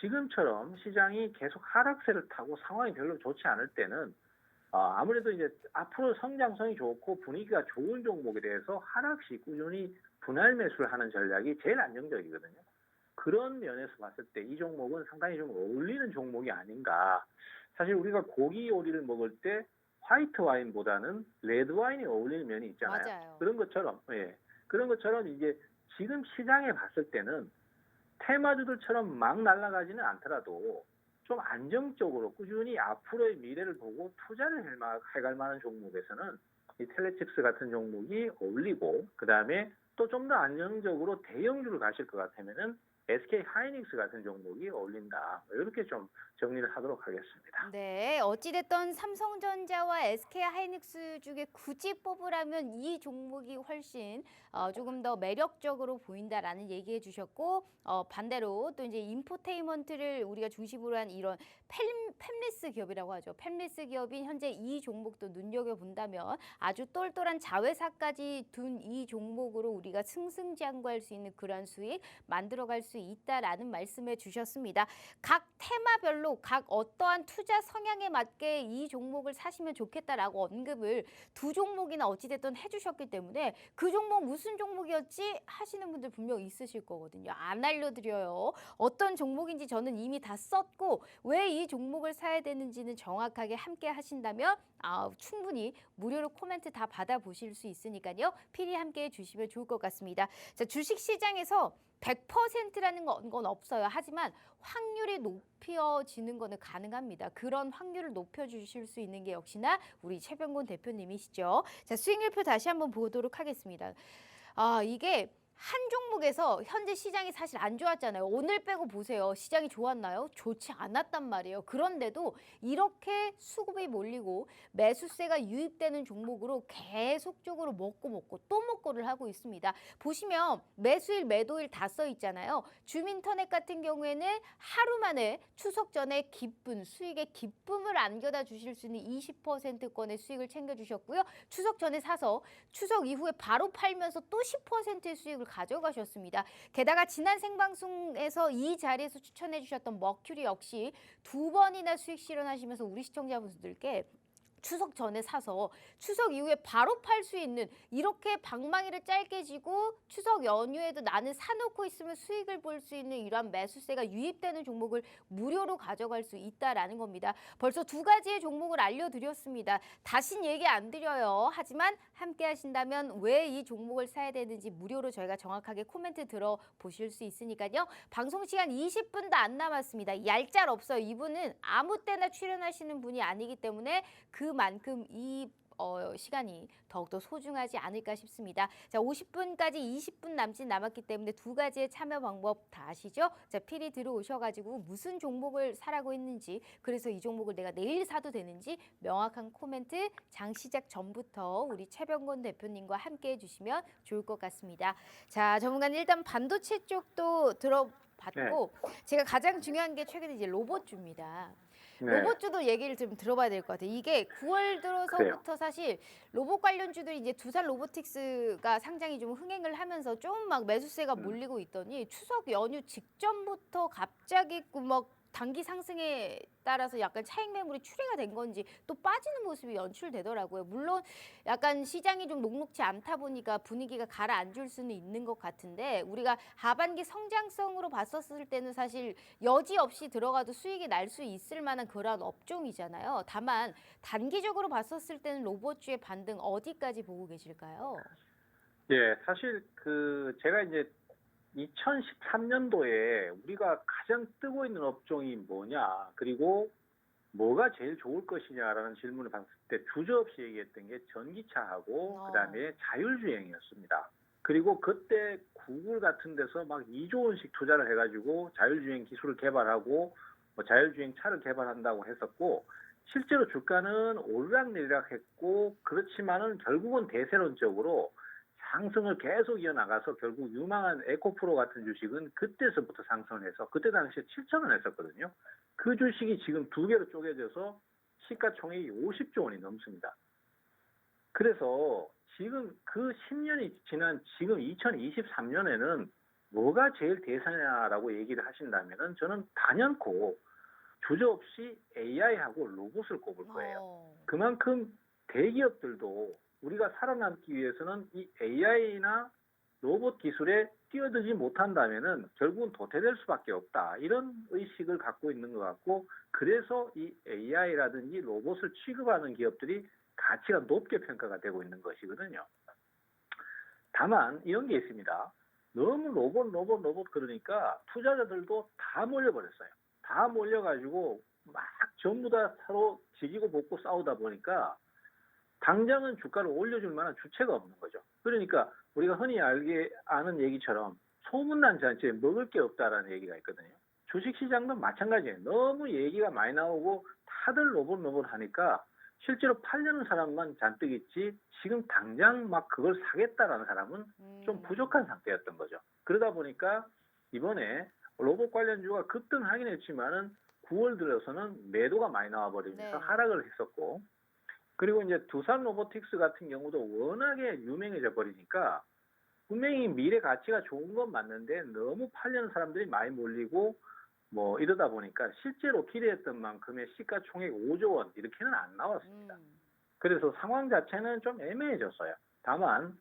Speaker 2: 지금처럼 시장이 계속 하락세를 타고 상황이 별로 좋지 않을 때는 아무래도 이제 앞으로 성장성이 좋고 분위기가 좋은 종목에 대해서 하락시 꾸준히 분할 매수를 하는 전략이 제일 안정적이거든요. 그런 면에서 봤을 때 이 종목은 상당히 좀 어울리는 종목이 아닌가. 사실 우리가 고기 요리를 먹을 때 화이트 와인보다는 레드 와인이 어울리는 면이 있잖아요.
Speaker 1: 맞아요.
Speaker 2: 그런 것처럼 이제 지금 시장에 봤을 때는 테마주들처럼 막 날아가지는 않더라도 좀 안정적으로 꾸준히 앞으로의 미래를 보고 투자를 해갈 만한 종목에서는 이 텔레칩스 같은 종목이 어울리고 그다음에 또 좀 더 안정적으로 대형주를 가실 것 같으면은 SK 하이닉스 같은 종목이 어울린다. 이렇게 좀 정리를 하도록 하겠습니다.
Speaker 1: 네, 어찌됐든 삼성전자와 SK 하이닉스 중에 굳이 뽑으라면 이 종목이 훨씬 조금 더 매력적으로 보인다라는 얘기해 주셨고 반대로 또 이제 인포테인먼트를 우리가 중심으로 한 이런 팹리스 기업이라고 하죠. 팹리스 기업인 현재 이 종목도 눈여겨본다면 아주 똘똘한 자회사까지 둔 이 종목으로 우리가 승승장구할 수 있는 그런 수익 만들어갈 수 있다라는 말씀해 주셨습니다. 각 테마별로 각 어떠한 투자 성향에 맞게 이 종목을 사시면 좋겠다라고 언급을 두 종목이나 어찌됐든 해주셨기 때문에 그 종목 무슨 종목이었지 하시는 분들 분명 있으실 거거든요. 안 알려드려요. 어떤 종목인지 저는 이미 다 썼고 왜 이 종목을 사야 되는지는 정확하게 함께 하신다면 충분히 무료로 코멘트 다 받아보실 수 있으니까요. 필히 함께 해주시면 좋을 것 같습니다. 자, 주식시장에서 100%라는 건 없어요. 하지만 확률이 높여지는 거는 가능합니다. 그런 확률을 높여주실 수 있는 게 역시나 우리 최병곤 대표님이시죠. 자, 수익률표 다시 한번 보도록 하겠습니다. 이게 한 종목에서 현재 시장이 사실 안 좋았잖아요. 오늘 빼고 보세요. 시장이 좋았나요? 좋지 않았단 말이에요. 그런데도 이렇게 수급이 몰리고 매수세가 유입되는 종목으로 계속적으로 먹고 또 먹고를 하고 있습니다. 보시면 매수일, 매도일 다 써 있잖아요. 주민터넷 같은 경우에는 하루 만에 추석 전에 기쁜 수익의 기쁨을 안겨다 주실 수 있는 20%권의 수익을 챙겨주셨고요. 추석 전에 사서 추석 이후에 바로 팔면서 또 10%의 수익을 가져가셨습니다. 게다가 지난 생방송에서 이 자리에서 추천해 주셨던 머큐리 역시 2번이나 수익 실현하시면서 우리 시청자분들께 추석 전에 사서 추석 이후에 바로 팔 수 있는 이렇게 방망이를 짧게 쥐고 추석 연휴에도 나는 사놓고 있으면 수익을 볼 수 있는 이러한 매수세가 유입되는 종목을 무료로 가져갈 수 있다라는 겁니다. 벌써 두 가지의 종목을 알려드렸습니다. 다신 얘기 안 드려요. 하지만 함께 하신다면 왜 이 종목을 사야 되는지 무료로 저희가 정확하게 코멘트 들어보실 수 있으니까요. 방송 시간 20분도 안 남았습니다. 얄짤 없어요. 이분은 아무 때나 출연하시는 분이 아니기 때문에 그만큼 이 시간이 더욱더 소중하지 않을까 싶습니다. 자, 50분까지 20분 남짓 남았기 때문에 두 가지의 참여 방법 다 아시죠? 자, 필히 들어오셔가지고 무슨 종목을 사라고 했는지, 그래서 이 종목을 내가 내일 사도 되는지 명확한 코멘트 장 시작 전부터 우리 최병건 대표님과 함께 해주시면 좋을 것 같습니다. 자, 전문가는 일단 반도체 쪽도 들어봤고 제가 가장 중요한 게 최근에 이제 로봇주입니다.
Speaker 2: 네.
Speaker 1: 로봇주도 얘기를 좀 들어봐야 될 것 같아요. 이게 9월 들어서부터 사실 로봇 관련주들이 이제 두산 로보틱스가 상장이 좀 흥행을 하면서 좀 막 매수세가 몰리고 있더니 추석 연휴 직전부터 갑자기 막 단기 상승에 따라서 약간 차익 매물이 출회가 된 건지 또 빠지는 모습이 연출되더라고요. 물론 약간 시장이 좀 녹록지 않다 보니까 분위기가 가라앉을 수는 있는 것 같은데 우리가 하반기 성장성으로 봤었을 때는 사실 여지없이 들어가도 수익이 날 수 있을 만한 그런 업종이잖아요. 다만 단기적으로 봤었을 때는 로봇주의 반등 어디까지 보고 계실까요?
Speaker 2: 예, 사실 제가 이제 2013년도에 우리가 가장 뜨고 있는 업종이 뭐냐, 그리고 뭐가 제일 좋을 것이냐라는 질문을 받았을 때 주저없이 얘기했던 게 전기차하고 그다음에 자율주행이었습니다. 그리고 그때 구글 같은 데서 막 2조 원씩 투자를 해가지고 자율주행 기술을 개발하고 뭐 자율주행 차를 개발한다고 했었고, 실제로 주가는 오르락내리락 했고, 그렇지만은 결국은 대세론적으로 상승을 계속 이어나가서 결국 유망한 에코프로 같은 주식은 그때서부터 상승을 해서 그때 당시에 7,000원 했었거든요. 그 주식이 지금 두 개로 쪼개져서 시가총액이 50조 원이 넘습니다. 그래서 지금 그 10년이 지난 지금 2023년에는 뭐가 제일 대세냐라고 얘기를 하신다면은 저는 단연코 주저없이 AI하고 로봇을 꼽을 거예요. 그만큼 대기업들도 우리가 살아남기 위해서는 이 AI나 로봇 기술에 뛰어들지 못한다면은 결국은 도태될 수밖에 없다. 이런 의식을 갖고 있는 것 같고, 그래서 이 AI라든지 로봇을 취급하는 기업들이 가치가 높게 평가가 되고 있는 것이거든요. 다만 이런 게 있습니다. 너무 로봇 그러니까 투자자들도 다 몰려버렸어요. 다 몰려가지고 막 전부 다 서로 지지고 볶고 싸우다 보니까 당장은 주가를 올려줄 만한 주체가 없는 거죠. 그러니까 우리가 흔히 아는 얘기처럼 소문난 잔치에 먹을 게 없다라는 얘기가 있거든요. 주식시장도 마찬가지예요. 너무 얘기가 많이 나오고 다들 로봇 하니까 실제로 팔려는 사람만 잔뜩 있지 지금 당장 막 그걸 사겠다라는 사람은 좀 부족한 상태였던 거죠. 그러다 보니까 이번에 로봇 관련주가 급등하긴 했지만은 9월 들어서는 매도가 많이 나와버리면서 하락을 했었고, 그리고 이제 두산 로보틱스 같은 경우도 워낙에 유명해져 버리니까 분명히 미래 가치가 좋은 건 맞는데 너무 팔려는 사람들이 많이 몰리고 뭐 이러다 보니까 실제로 기대했던 만큼의 시가총액 5조 원 이렇게는 안 나왔습니다. 그래서 상황 자체는 좀 애매해졌어요. 다만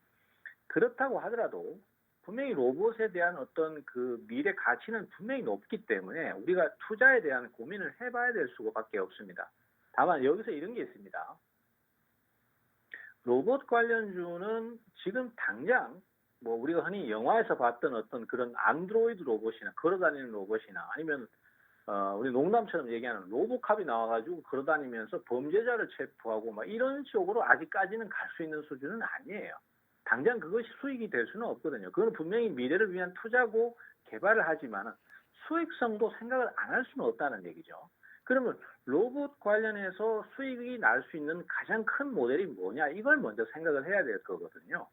Speaker 2: 그렇다고 하더라도 분명히 로봇에 대한 어떤 그 미래 가치는 분명히 높기 때문에 우리가 투자에 대한 고민을 해봐야 될 수밖에 없습니다. 다만 여기서 이런 게 있습니다. 로봇 관련주는 지금 당장 뭐 우리가 흔히 영화에서 봤던 어떤 그런 안드로이드 로봇이나 걸어다니는 로봇이나 아니면 우리 농담처럼 얘기하는 로보캅이 나와가지고 걸어다니면서 범죄자를 체포하고 막 이런 식으로 아직까지는 갈 수 있는 수준은 아니에요. 당장 그것이 수익이 될 수는 없거든요. 그건 분명히 미래를 위한 투자고 개발을 하지만 수익성도 생각을 안 할 수는 없다는 얘기죠. 그러면 로봇 관련해서 수익이 날 수 있는 가장 큰 모델이 뭐냐, 이걸 먼저 생각을 해야 될 거거든요.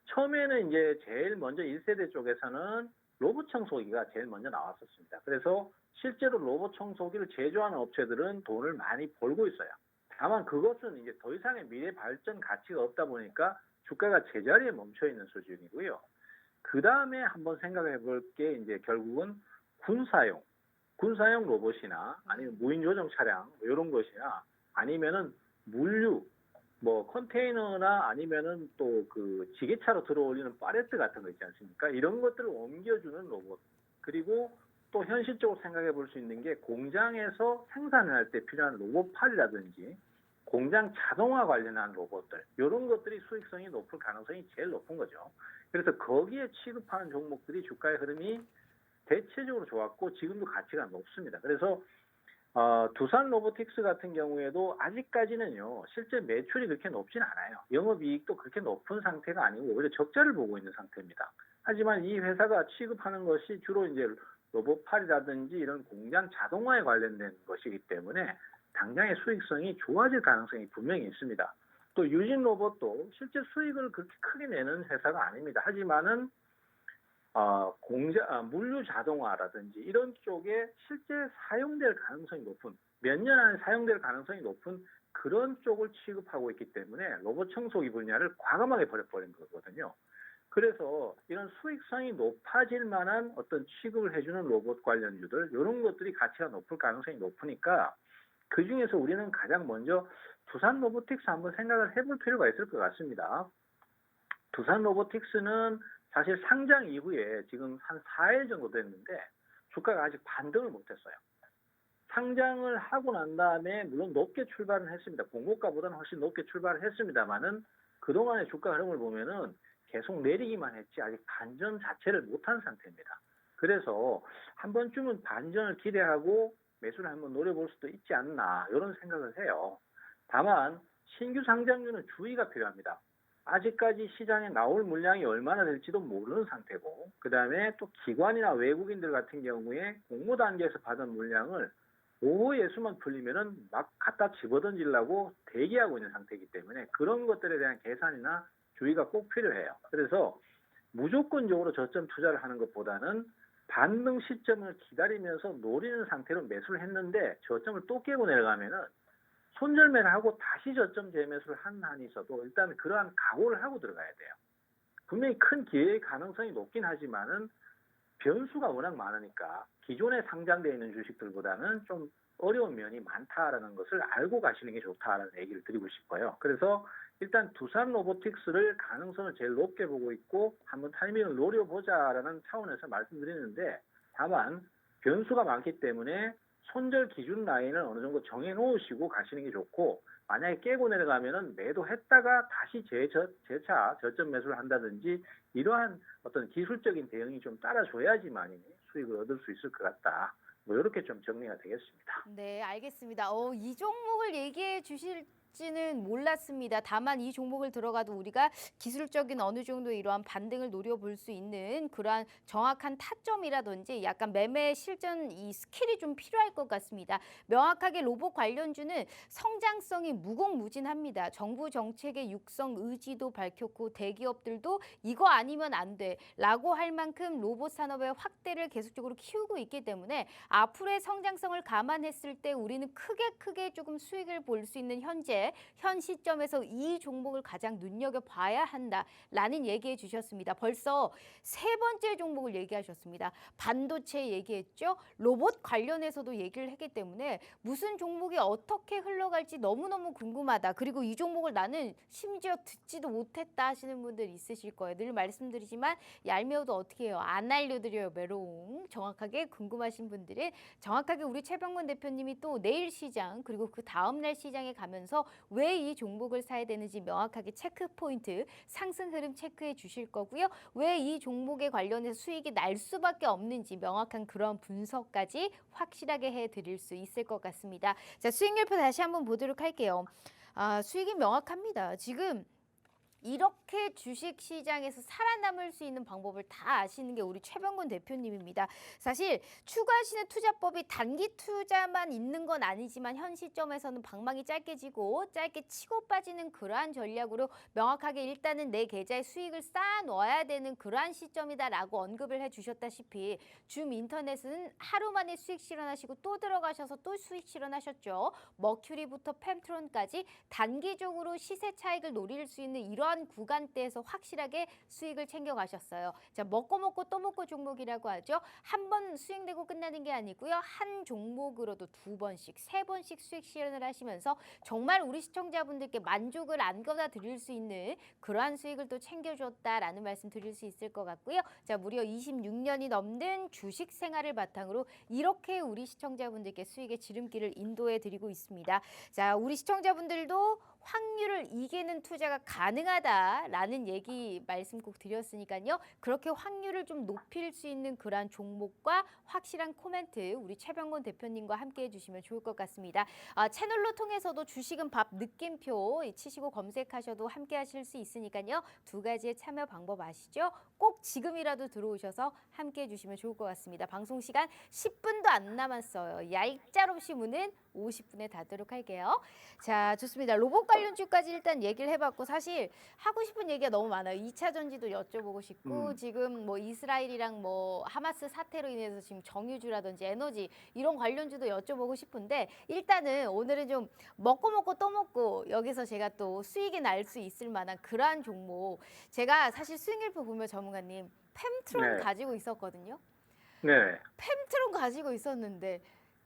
Speaker 2: 처음에는 이제 제일 먼저 1세대 쪽에서는 로봇 청소기가 제일 먼저 나왔었습니다. 그래서 실제로 로봇 청소기를 제조하는 업체들은 돈을 많이 벌고 있어요. 다만 그것은 이제 더 이상의 미래 발전 가치가 없다 보니까 주가가 제자리에 멈춰 있는 수준이고요. 그 다음에 한번 생각해 볼 게 이제 결국은 군사용 로봇이나 아니면 무인 조정 차량 이런 것이나 아니면은 물류, 뭐 컨테이너나 아니면은 또 그 지게차로 들어올리는 팔레트 같은 거 있지 않습니까? 이런 것들을 옮겨주는 로봇. 그리고 또 현실적으로 생각해 볼 수 있는 게 공장에서 생산을 할 때 필요한 로봇팔이라든지 공장 자동화 관련한 로봇들 이런 것들이 수익성이 높을 가능성이 제일 높은 거죠. 그래서 거기에 취급하는 종목들이 주가의 흐름이 대체적으로 좋았고 지금도 가치가 높습니다. 그래서 두산 로보틱스 같은 경우에도 아직까지는요, 실제 매출이 그렇게 높진 않아요. 영업이익도 그렇게 높은 상태가 아니고 오히려 적자를 보고 있는 상태입니다. 하지만 이 회사가 취급하는 것이 주로 이제 로봇팔이라든지 이런 공장 자동화에 관련된 것이기 때문에 당장의 수익성이 좋아질 가능성이 분명히 있습니다. 또 유진 로봇도 실제 수익을 그렇게 크게 내는 회사가 아닙니다. 하지만은 물류 자동화라든지 이런 쪽에 실제 사용될 가능성이 높은, 몇 년 안에 사용될 가능성이 높은 그런 쪽을 취급하고 있기 때문에 로봇 청소기 분야를 과감하게 버려버린 거거든요. 그래서 이런 수익성이 높아질 만한 어떤 취급을 해주는 로봇 관련주들, 이런 것들이 가치가 높을 가능성이 높으니까 그 중에서 우리는 가장 먼저 두산 로보틱스 한번 생각을 해볼 필요가 있을 것 같습니다. 두산 로보틱스는 사실 상장 이후에 지금 한 4일 정도 됐는데 주가가 아직 반등을 못했어요. 상장을 하고 난 다음에 물론 높게 출발은 했습니다. 공고가보다는 훨씬 높게 출발을 했습니다만은 그동안의 주가 흐름을 보면은 계속 내리기만 했지 아직 반전 자체를 못한 상태입니다. 그래서 한 번쯤은 반전을 기대하고 매수를 한번 노려볼 수도 있지 않나 이런 생각을 해요. 다만 신규 상장주는 주의가 필요합니다. 아직까지 시장에 나올 물량이 얼마나 될지도 모르는 상태고, 그 다음에 또 기관이나 외국인들 같은 경우에 공모 단계에서 받은 물량을 오후 예수만 풀리면은 막 갖다 집어던지려고 대기하고 있는 상태이기 때문에 그런 것들에 대한 계산이나 주의가 꼭 필요해요. 그래서 무조건적으로 저점 투자를 하는 것보다는 반등 시점을 기다리면서 노리는 상태로 매수를 했는데 저점을 또 깨고 내려가면은 손절매를 하고 다시 저점 재매수를 한 한이 있어도 일단 그러한 각오를 하고 들어가야 돼요. 분명히 큰 기회의 가능성이 높긴 하지만은 변수가 워낙 많으니까 기존에 상장되어 있는 주식들보다는 좀 어려운 면이 많다라는 것을 알고 가시는 게 좋다라는 얘기를 드리고 싶어요. 그래서 일단 두산 로보틱스를 가능성을 제일 높게 보고 있고 한번 타이밍을 노려보자라는 차원에서 말씀드리는데, 다만 변수가 많기 때문에 손절 기준 라인을 어느 정도 정해 놓으시고 가시는 게 좋고, 만약에 깨고 내려가면은 매도했다가 다시 재차 저점 매수를 한다든지 이러한 어떤 기술적인 대응이 좀 따라줘야지만 수익을 얻을 수 있을 것 같다. 뭐 이렇게 좀 정리가 되겠습니다.
Speaker 1: 네, 알겠습니다. 이 종목을 얘기해 주실지는 몰랐습니다. 다만 이 종목을 들어가도 우리가 기술적인 어느 정도 이러한 반등을 노려볼 수 있는 그러한 정확한 타점이라든지 약간 매매 실전 이 스킬이 좀 필요할 것 같습니다. 명확하게 로봇 관련주는 성장성이 무궁무진합니다. 정부 정책의 육성 의지도 밝혔고 대기업들도 이거 아니면 안 돼라고 할 만큼 로봇 산업의 확대를 계속적으로 키우고 있기 때문에 앞으로의 성장성을 감안했을 때 우리는 크게 조금 수익을 볼 수 있는 현 시점에서 이 종목을 가장 눈여겨봐야 한다라는 얘기해 주셨습니다. 벌써 세 번째 종목을 얘기하셨습니다. 반도체 얘기했죠. 로봇 관련해서도 얘기를 했기 때문에 무슨 종목이 어떻게 흘러갈지 너무너무 궁금하다. 그리고 이 종목을 나는 심지어 듣지도 못했다 하시는 분들 있으실 거예요. 늘 말씀드리지만 얄미워도 어떻게 해요. 안 알려드려요. 메롱. 정확하게 궁금하신 분들은 정확하게 우리 최병건 대표님이 또 내일 시장 그리고 그 다음날 시장에 가면서 왜 이 종목을 사야 되는지 명확하게 체크 포인트 상승 흐름 체크해 주실 거고요. 왜 이 종목에 관련해서 수익이 날 수밖에 없는지 명확한 그런 분석까지 확실하게 해드릴 수 있을 것 같습니다. 자, 수익률표 다시 한번 보도록 할게요. 수익이 명확합니다. 지금 이렇게 주식시장에서 살아남을 수 있는 방법을 다 아시는 게 우리 최병건 대표님입니다. 사실 추가하시는 투자법이 단기 투자만 있는 건 아니지만 현 시점에서는 방망이 짧게 지고 짧게 치고 빠지는 그러한 전략으로 명확하게 일단은 내 계좌에 수익을 쌓아 놓아야 되는 그러한 시점이다라고 언급을 해주셨다시피 줌 인터넷은 하루 만에 수익 실현하시고 또 들어가셔서 또 수익 실현하셨죠. 머큐리부터 펜트론까지 단기적으로 시세 차익을 노릴 수 있는 이러한 그런 구간대에서 확실하게 수익을 챙겨가셨어요. 자, 먹고 또 먹고 종목이라고 하죠. 한 번 수익내고 끝나는 게 아니고요. 한 종목으로도 2번씩, 3번씩 수익 실현을 하시면서 정말 우리 시청자분들께 만족을 안겨다 드릴 수 있는 그러한 수익을 또 챙겨줬다라는 말씀 드릴 수 있을 것 같고요. 자, 무려 26년이 넘는 주식 생활을 바탕으로 이렇게 우리 시청자분들께 수익의 지름길을 인도해 드리고 있습니다. 자, 우리 시청자분들도 확률을 이기는 투자가 가능하다라는 얘기 말씀 꼭 드렸으니까요. 그렇게 확률을 좀 높일 수 있는 그러한 종목과 확실한 코멘트 우리 최병곤 대표님과 함께 해주시면 좋을 것 같습니다. 채널로 통해서도 주식은 밥 느낌표 치시고 검색하셔도 함께 하실 수 있으니까요. 2가지의 참여 방법 아시죠? 꼭 지금이라도 들어오셔서 함께 해주시면 좋을 것 같습니다. 방송 시간 10분도 안 남았어요. 얄짤없이 무는 50분에 닿도록 할게요. 자, 좋습니다. 로봇 관련주까지 일단 얘기를 해봤고 사실 하고 싶은 얘기가 너무 많아요. 2차 전지도 여쭤보고 싶고 지금 뭐 이스라엘이랑 뭐 하마스 사태로 인해서 지금 정유주라든지 에너지 이런 관련주도 여쭤보고 싶은데 일단은 오늘은 좀 먹고 또 먹고 여기서 제가 또 수익이 날 수 있을 만한 그러한 종목 제가 사실 수익일보 보면 전문가님 펨트론
Speaker 2: 네.
Speaker 1: 가지고 있었거든요.
Speaker 2: 네.
Speaker 1: 펨트론 가지고 있었는데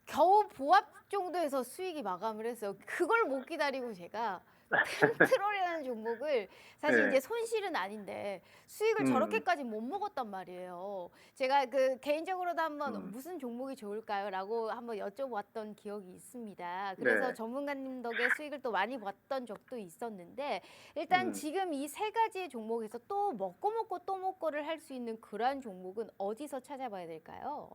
Speaker 1: 겨우 보합 정도에서 수익이 마감을 했어요. 그걸 못 기다리고 제가 펜트롤이라는 종목을 사실
Speaker 2: 네.
Speaker 1: 이제 손실은 아닌데 수익을 저렇게까지 못 먹었단 말이에요. 제가 그 개인적으로도 한번 무슨 종목이 좋을까요?라고 한번 여쭤봤던 기억이 있습니다. 그래서
Speaker 2: 네.
Speaker 1: 전문가님 덕에 수익을 또 많이 봤던 적도 있었는데 일단
Speaker 2: 음.
Speaker 1: 지금 이 3가지의 종목에서 또 먹고 또 먹고를 할 수 있는 그러한 종목은 어디서 찾아봐야 될까요?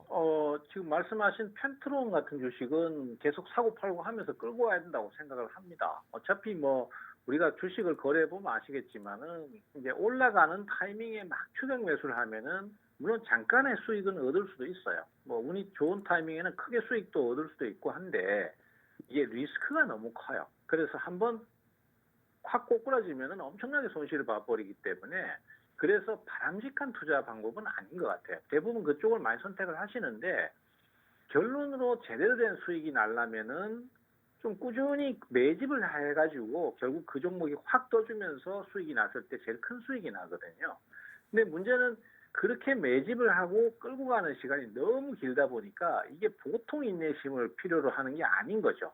Speaker 2: 지금 말씀하신 펜트론 같은 주식은 계속 사고 팔고 하면서 끌고 가야 된다고 생각을 합니다. 어차피 뭐 우리가 주식을 거래해 보면 아시겠지만은 이제 올라가는 타이밍에 막 추격 매수를 하면은 물론 잠깐의 수익은 얻을 수도 있어요. 뭐 운이 좋은 타이밍에는 크게 수익도 얻을 수도 있고 한데 이게 리스크가 너무 커요. 그래서 한번 확 꼬꾸라지면은 엄청나게 손실을 봐버리기 때문에 그래서 바람직한 투자 방법은 아닌 것 같아요. 대부분 그쪽을 많이 선택을 하시는데 결론으로 제대로 된 수익이 나려면은 좀 꾸준히 매집을 해가지고 결국 그 종목이 확 떠주면서 수익이 났을 때 제일 큰 수익이 나거든요. 근데 문제는 그렇게 매집을 하고 끌고 가는 시간이 너무 길다 보니까 이게 보통 인내심을 필요로 하는 게 아닌 거죠.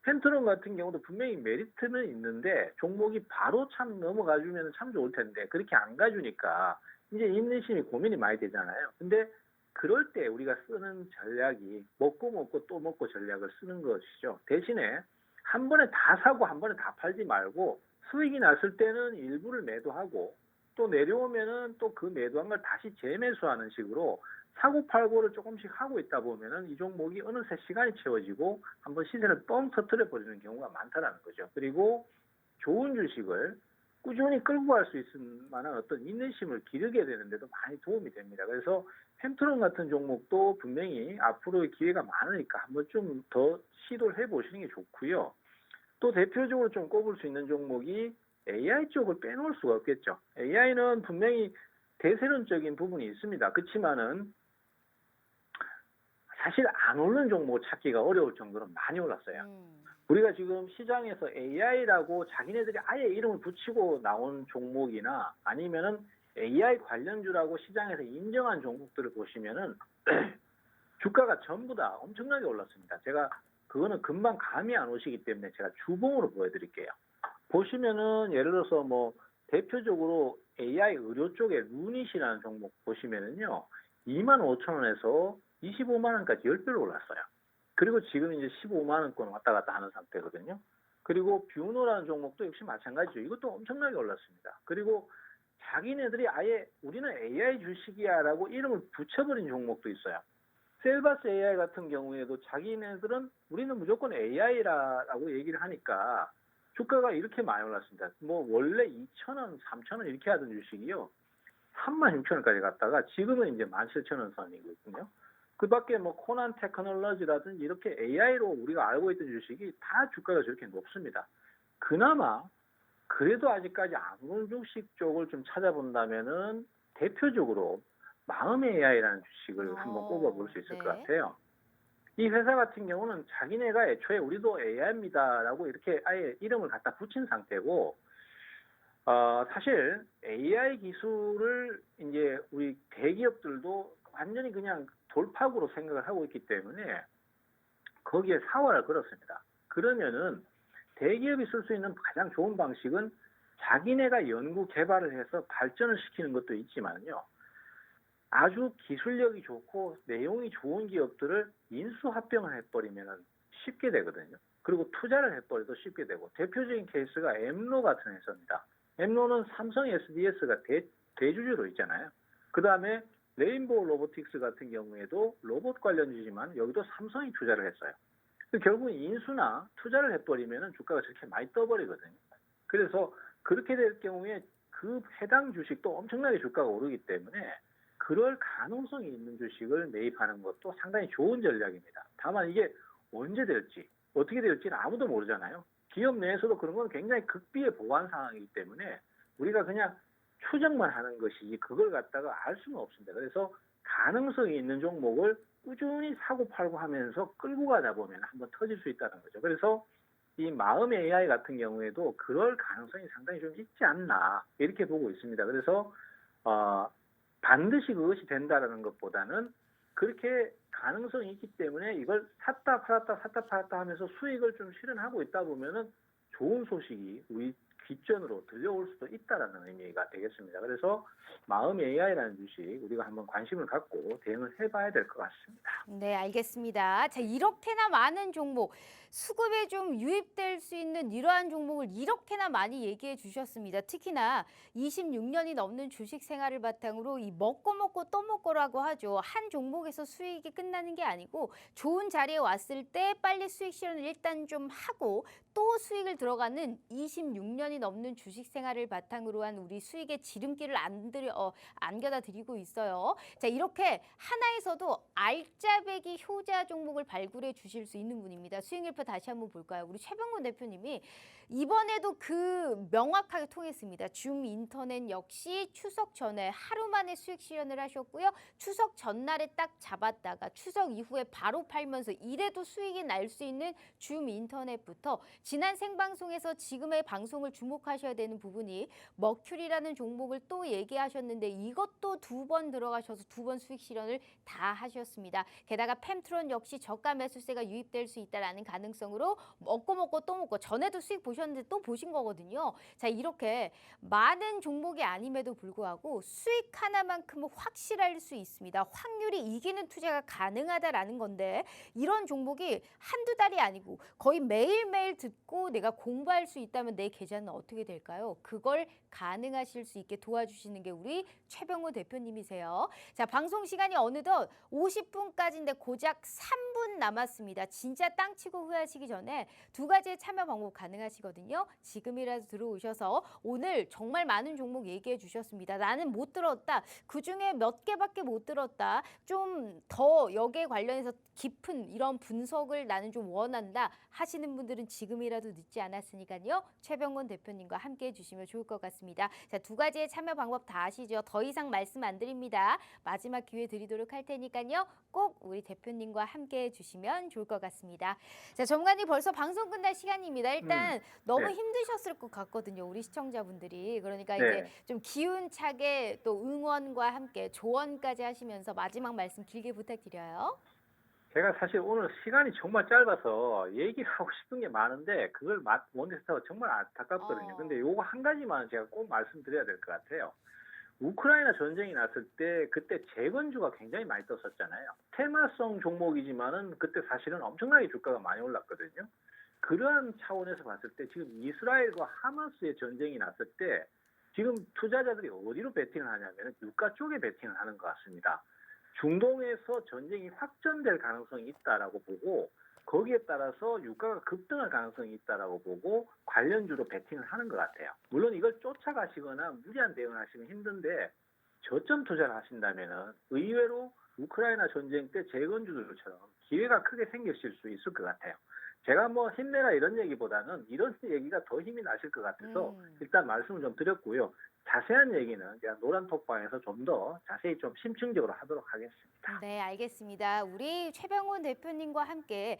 Speaker 2: 펜트론 같은 경우도 분명히 메리트는 있는데 종목이 바로 참 넘어가 주면 참 좋을 텐데 그렇게 안 가주니까 이제 인내심이 고민이 많이 되잖아요. 근데 그럴 때 우리가 쓰는 전략이 먹고 또 먹고 전략을 쓰는 것이죠. 대신에 한 번에 다 사고 한 번에 다 팔지 말고 수익이 났을 때는 일부를 매도하고 또 내려오면은 또 그 매도한 걸 다시 재매수하는 식으로 사고 팔고를 조금씩 하고 있다 보면은 이 종목이 어느새 시간이 채워지고 한번 시세를 뻥 터뜨려 버리는 경우가 많다라는 거죠. 그리고 좋은 주식을 꾸준히 끌고 갈 수 있을 만한 어떤 인내심을 기르게 되는데도 많이 도움이 됩니다. 그래서 펜트론 같은 종목도 분명히 앞으로의 기회가 많으니까 한번 좀 더 시도를 해보시는 게 좋고요. 또 대표적으로 좀 꼽을 수 있는 종목이 AI 쪽을 빼놓을 수가 없겠죠. AI는 분명히 대세론적인 부분이 있습니다. 그렇지만은 사실 안 오르는 종목 찾기가 어려울 정도로 많이 올랐어요. 우리가 지금 시장에서 AI라고 자기네들이 아예 이름을 붙이고 나온 종목이나 아니면은 AI 관련주라고 시장에서 인정한 종목들을 보시면은 주가가 전부 다 엄청나게 올랐습니다. 제가 그거는 금방 감이 안 오시기 때문에 제가 주봉으로 보여드릴게요. 보시면은 예를 들어서 뭐 대표적으로 AI 의료 쪽에 루닛이라는 종목 보시면은요 25,000원에서 25만 원까지 10배로 올랐어요. 그리고 지금 이제 15만 원권 왔다 갔다 하는 상태거든요. 그리고 뷰노라는 종목도 역시 마찬가지죠. 이것도 엄청나게 올랐습니다. 그리고 자기네들이 아예 우리는 AI 주식이야라고 이름을 붙여버린 종목도 있어요. 셀바스 AI 같은 경우에도 자기네들은 우리는 무조건 AI라고 얘기를 하니까 주가가 이렇게 많이 올랐습니다. 뭐 원래 2,000원, 3,000원 이렇게 하던 주식이요. 36,000원까지 갔다가 지금은 이제 17,000원 선이거든요. 그 밖에 뭐 코난 테크놀로지라든지 이렇게 AI로 우리가 알고 있던 주식이 다 주가가 저렇게 높습니다. 그나마 그래도 아직까지 안 오른 주식 쪽을 좀 찾아본다면은 대표적으로 마음의 AI라는 주식을 한번 꼽아볼 수 있을 것 같아요. 이 회사 같은 경우는 자기네가 애초에 우리도 AI입니다라고 이렇게 아예 이름을 갖다 붙인 상태고 사실 AI 기술을 이제 우리 대기업들도 완전히 그냥 돌파구로 생각을 하고 있기 때문에 거기에 사활을 걸었습니다. 그러면은 대기업이 쓸 수 있는 가장 좋은 방식은 자기네가 연구 개발을 해서 발전을 시키는 것도 있지만요. 아주 기술력이 좋고 내용이 좋은 기업들을 인수합병을 해버리면 쉽게 되거든요. 그리고 투자를 해버려도 쉽게 되고 대표적인 케이스가 엠로 같은 회사입니다. 엠로는 삼성 SDS가 대주주로 있잖아요. 그 다음에 레인보우 로보틱스 같은 경우에도 로봇 관련주지만 여기도 삼성이 투자를 했어요. 결국 인수나 투자를 해버리면 주가가 저렇게 많이 떠버리거든요. 그래서 그렇게 될 경우에 그 해당 주식도 엄청나게 주가가 오르기 때문에 그럴 가능성이 있는 주식을 매입하는 것도 상당히 좋은 전략입니다. 다만 이게 언제 될지 어떻게 될지는 아무도 모르잖아요. 기업 내에서도 그런 건 굉장히 극비의 보관 상황이기 때문에 우리가 그냥 추정만 하는 것이지 그걸 갖다가 알 수는 없습니다. 그래서 가능성이 있는 종목을 꾸준히 사고 팔고 하면서 끌고 가다 보면 한번 터질 수 있다는 거죠. 그래서 이 마음의 AI 같은 경우에도 그럴 가능성이 상당히 좀 있지 않나 이렇게 보고 있습니다. 그래서 반드시 그것이 된다라는 것보다는 그렇게 가능성이 있기 때문에 이걸 샀다 팔았다 하면서 수익을 좀 실현하고 있다 보면은 좋은 소식이 우리 귓전으로 들려올 수도 있다라는 의미가 되겠습니다. 그래서 마음 AI라는 주식 우리가 한번 관심을 갖고 대응을 해봐야 될 것 같습니다.
Speaker 1: 네, 알겠습니다. 자, 이렇게나 많은 종목, 수급에 좀 유입될 수 있는 이러한 종목을 이렇게나 많이 얘기해 주셨습니다. 특히나 26년이 넘는 주식 생활을 바탕으로 이 먹고 또 먹고라고 하죠. 한 종목에서 수익이 끝나는 게 아니고 좋은 자리에 왔을 때 빨리 수익 실현을 일단 좀 하고 또 수익을 들어가는 26년이 넘는 주식 생활을 바탕으로 한 우리 수익의 지름길을 안겨다 드리고 있어요. 자, 이렇게 하나에서도 알짜배기 효자 종목을 발굴해 주실 수 있는 분입니다. 수익일표 다시 한번 볼까요? 우리 최병곤 대표님이 이번에도 그 명확하게 통했습니다. 줌 인터넷 역시 추석 전에 하루 만에 수익 실현을 하셨고요. 추석 전날에 딱 잡았다가 추석 이후에 바로 팔면서 이래도 수익이 날 수 있는 줌 인터넷부터 지난 생방송에서 지금의 방송을 주목하셔야 되는 부분이 머큐리라는 종목을 또 얘기하셨는데 이것도 두 번 들어가셔서 두 번 수익 실현을 다 하셨습니다. 게다가 펜트론 역시 저가 매수세가 유입될 수 있다는 가능성으로 먹고 또 먹고 전에도 수익 보셨는데 또 보신 거거든요. 자, 이렇게 많은 종목이 아님에도 불구하고 수익 하나만큼은 확실할 수 있습니다. 확률이 이기는 투자가 가능하다라는 건데 이런 종목이 한두 달이 아니고 거의 매일매일 듣고 내가 공부할 수 있다면 내 계좌는 어떻게 될까요? 그걸 가능하실 수 있게 도와주시는 게 우리 최병호 대표님이세요. 자, 방송 시간이 어느덧 50분까지인데 고작 3분 남았습니다. 진짜 땅 치고 후회하시기 전에 두 가지의 참여 방법 가능하시거든요. 지금이라도 들어오셔서 오늘 정말 많은 종목 얘기해 주셨습니다. 나는 못 들었다. 그중에 몇 개밖에 못 들었다. 좀 더 여기에 관련해서 깊은 이런 분석을 나는 좀 원한다 하시는 분들은 지금이라도 늦지 않았으니까요. 최병곤 대표님과 함께 해주시면 좋을 것 같습니다. 자, 두 가지의 참여 방법 다 아시죠? 더 이상 말씀 안 드립니다. 마지막 기회 드리도록 할 테니까요. 꼭 우리 대표님과 함께 해주시면 좋을 것 같습니다. 자, 정관이 벌써 방송 끝날 시간입니다. 일단 너무
Speaker 2: 네.
Speaker 1: 힘드셨을 것 같거든요. 우리 시청자분들이. 그러니까
Speaker 2: 네.
Speaker 1: 이제 좀 기운차게 또 응원과 함께 조언까지 하시면서 마지막 말씀 길게 부탁드려요.
Speaker 2: 제가 사실 오늘 시간이 정말 짧아서 얘기를 하고 싶은 게 많은데 그걸 못해서 정말 안타깝거든요. 근데 요거 한 가지만 제가 꼭 말씀드려야 될 것 같아요. 우크라이나 전쟁이 났을 때 그때 재건주가 굉장히 많이 떴었잖아요. 테마성 종목이지만은 그때 사실은 엄청나게 주가가 많이 올랐거든요. 그러한 차원에서 봤을 때 지금 이스라엘과 하마스의 전쟁이 났을 때 지금 투자자들이 어디로 베팅을 하냐면 유가 쪽에 베팅을 하는 것 같습니다. 중동에서 전쟁이 확전될 가능성이 있다라고 보고 거기에 따라서 유가가 급등할 가능성이 있다라고 보고 관련주로 베팅을 하는 것 같아요. 물론 이걸 쫓아가시거나 무리한 대응을 하시면 힘든데 저점 투자를 하신다면은 의외로 우크라이나 전쟁 때 재건주들처럼 기회가 크게 생기실 수 있을 것 같아요. 제가 뭐 힘내라 이런 얘기보다는 이런 얘기가 더 힘이 나실 것 같아서 일단 말씀을 좀 드렸고요. 자세한 얘기는 제가 노란톡방에서 좀 더 자세히 좀 심층적으로 하도록 하겠습니다.
Speaker 1: 네, 알겠습니다. 우리 최병훈 대표님과 함께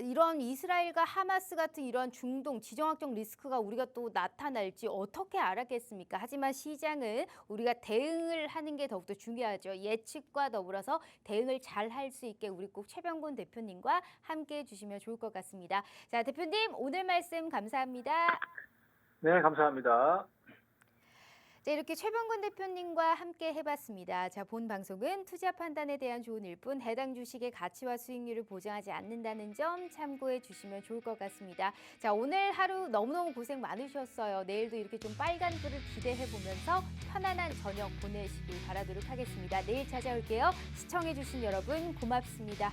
Speaker 1: 이런 이스라엘과 하마스 같은 이런 중동 지정학적 리스크가 우리가 또 나타날지 어떻게 알았겠습니까? 하지만 시장은 우리가 대응을 하는 게 더욱더 중요하죠. 예측과 더불어서 대응을 잘 할 수 있게 우리 꼭 최병훈 대표님과 함께 해주시면 좋을 것 같습니다. 자, 대표님 오늘 말씀 감사합니다.
Speaker 2: 네, 감사합니다.
Speaker 1: 자, 이렇게 최병근 대표님과 함께 해봤습니다. 자, 본 방송은 투자 판단에 대한 조언일 뿐 해당 주식의 가치와 수익률을 보장하지 않는다는 점 참고해 주시면 좋을 것 같습니다. 자, 오늘 하루 너무너무 고생 많으셨어요. 내일도 이렇게 좀 빨간불을 기대해 보면서 편안한 저녁 보내시길 바라도록 하겠습니다. 내일 찾아올게요. 시청해 주신 여러분 고맙습니다.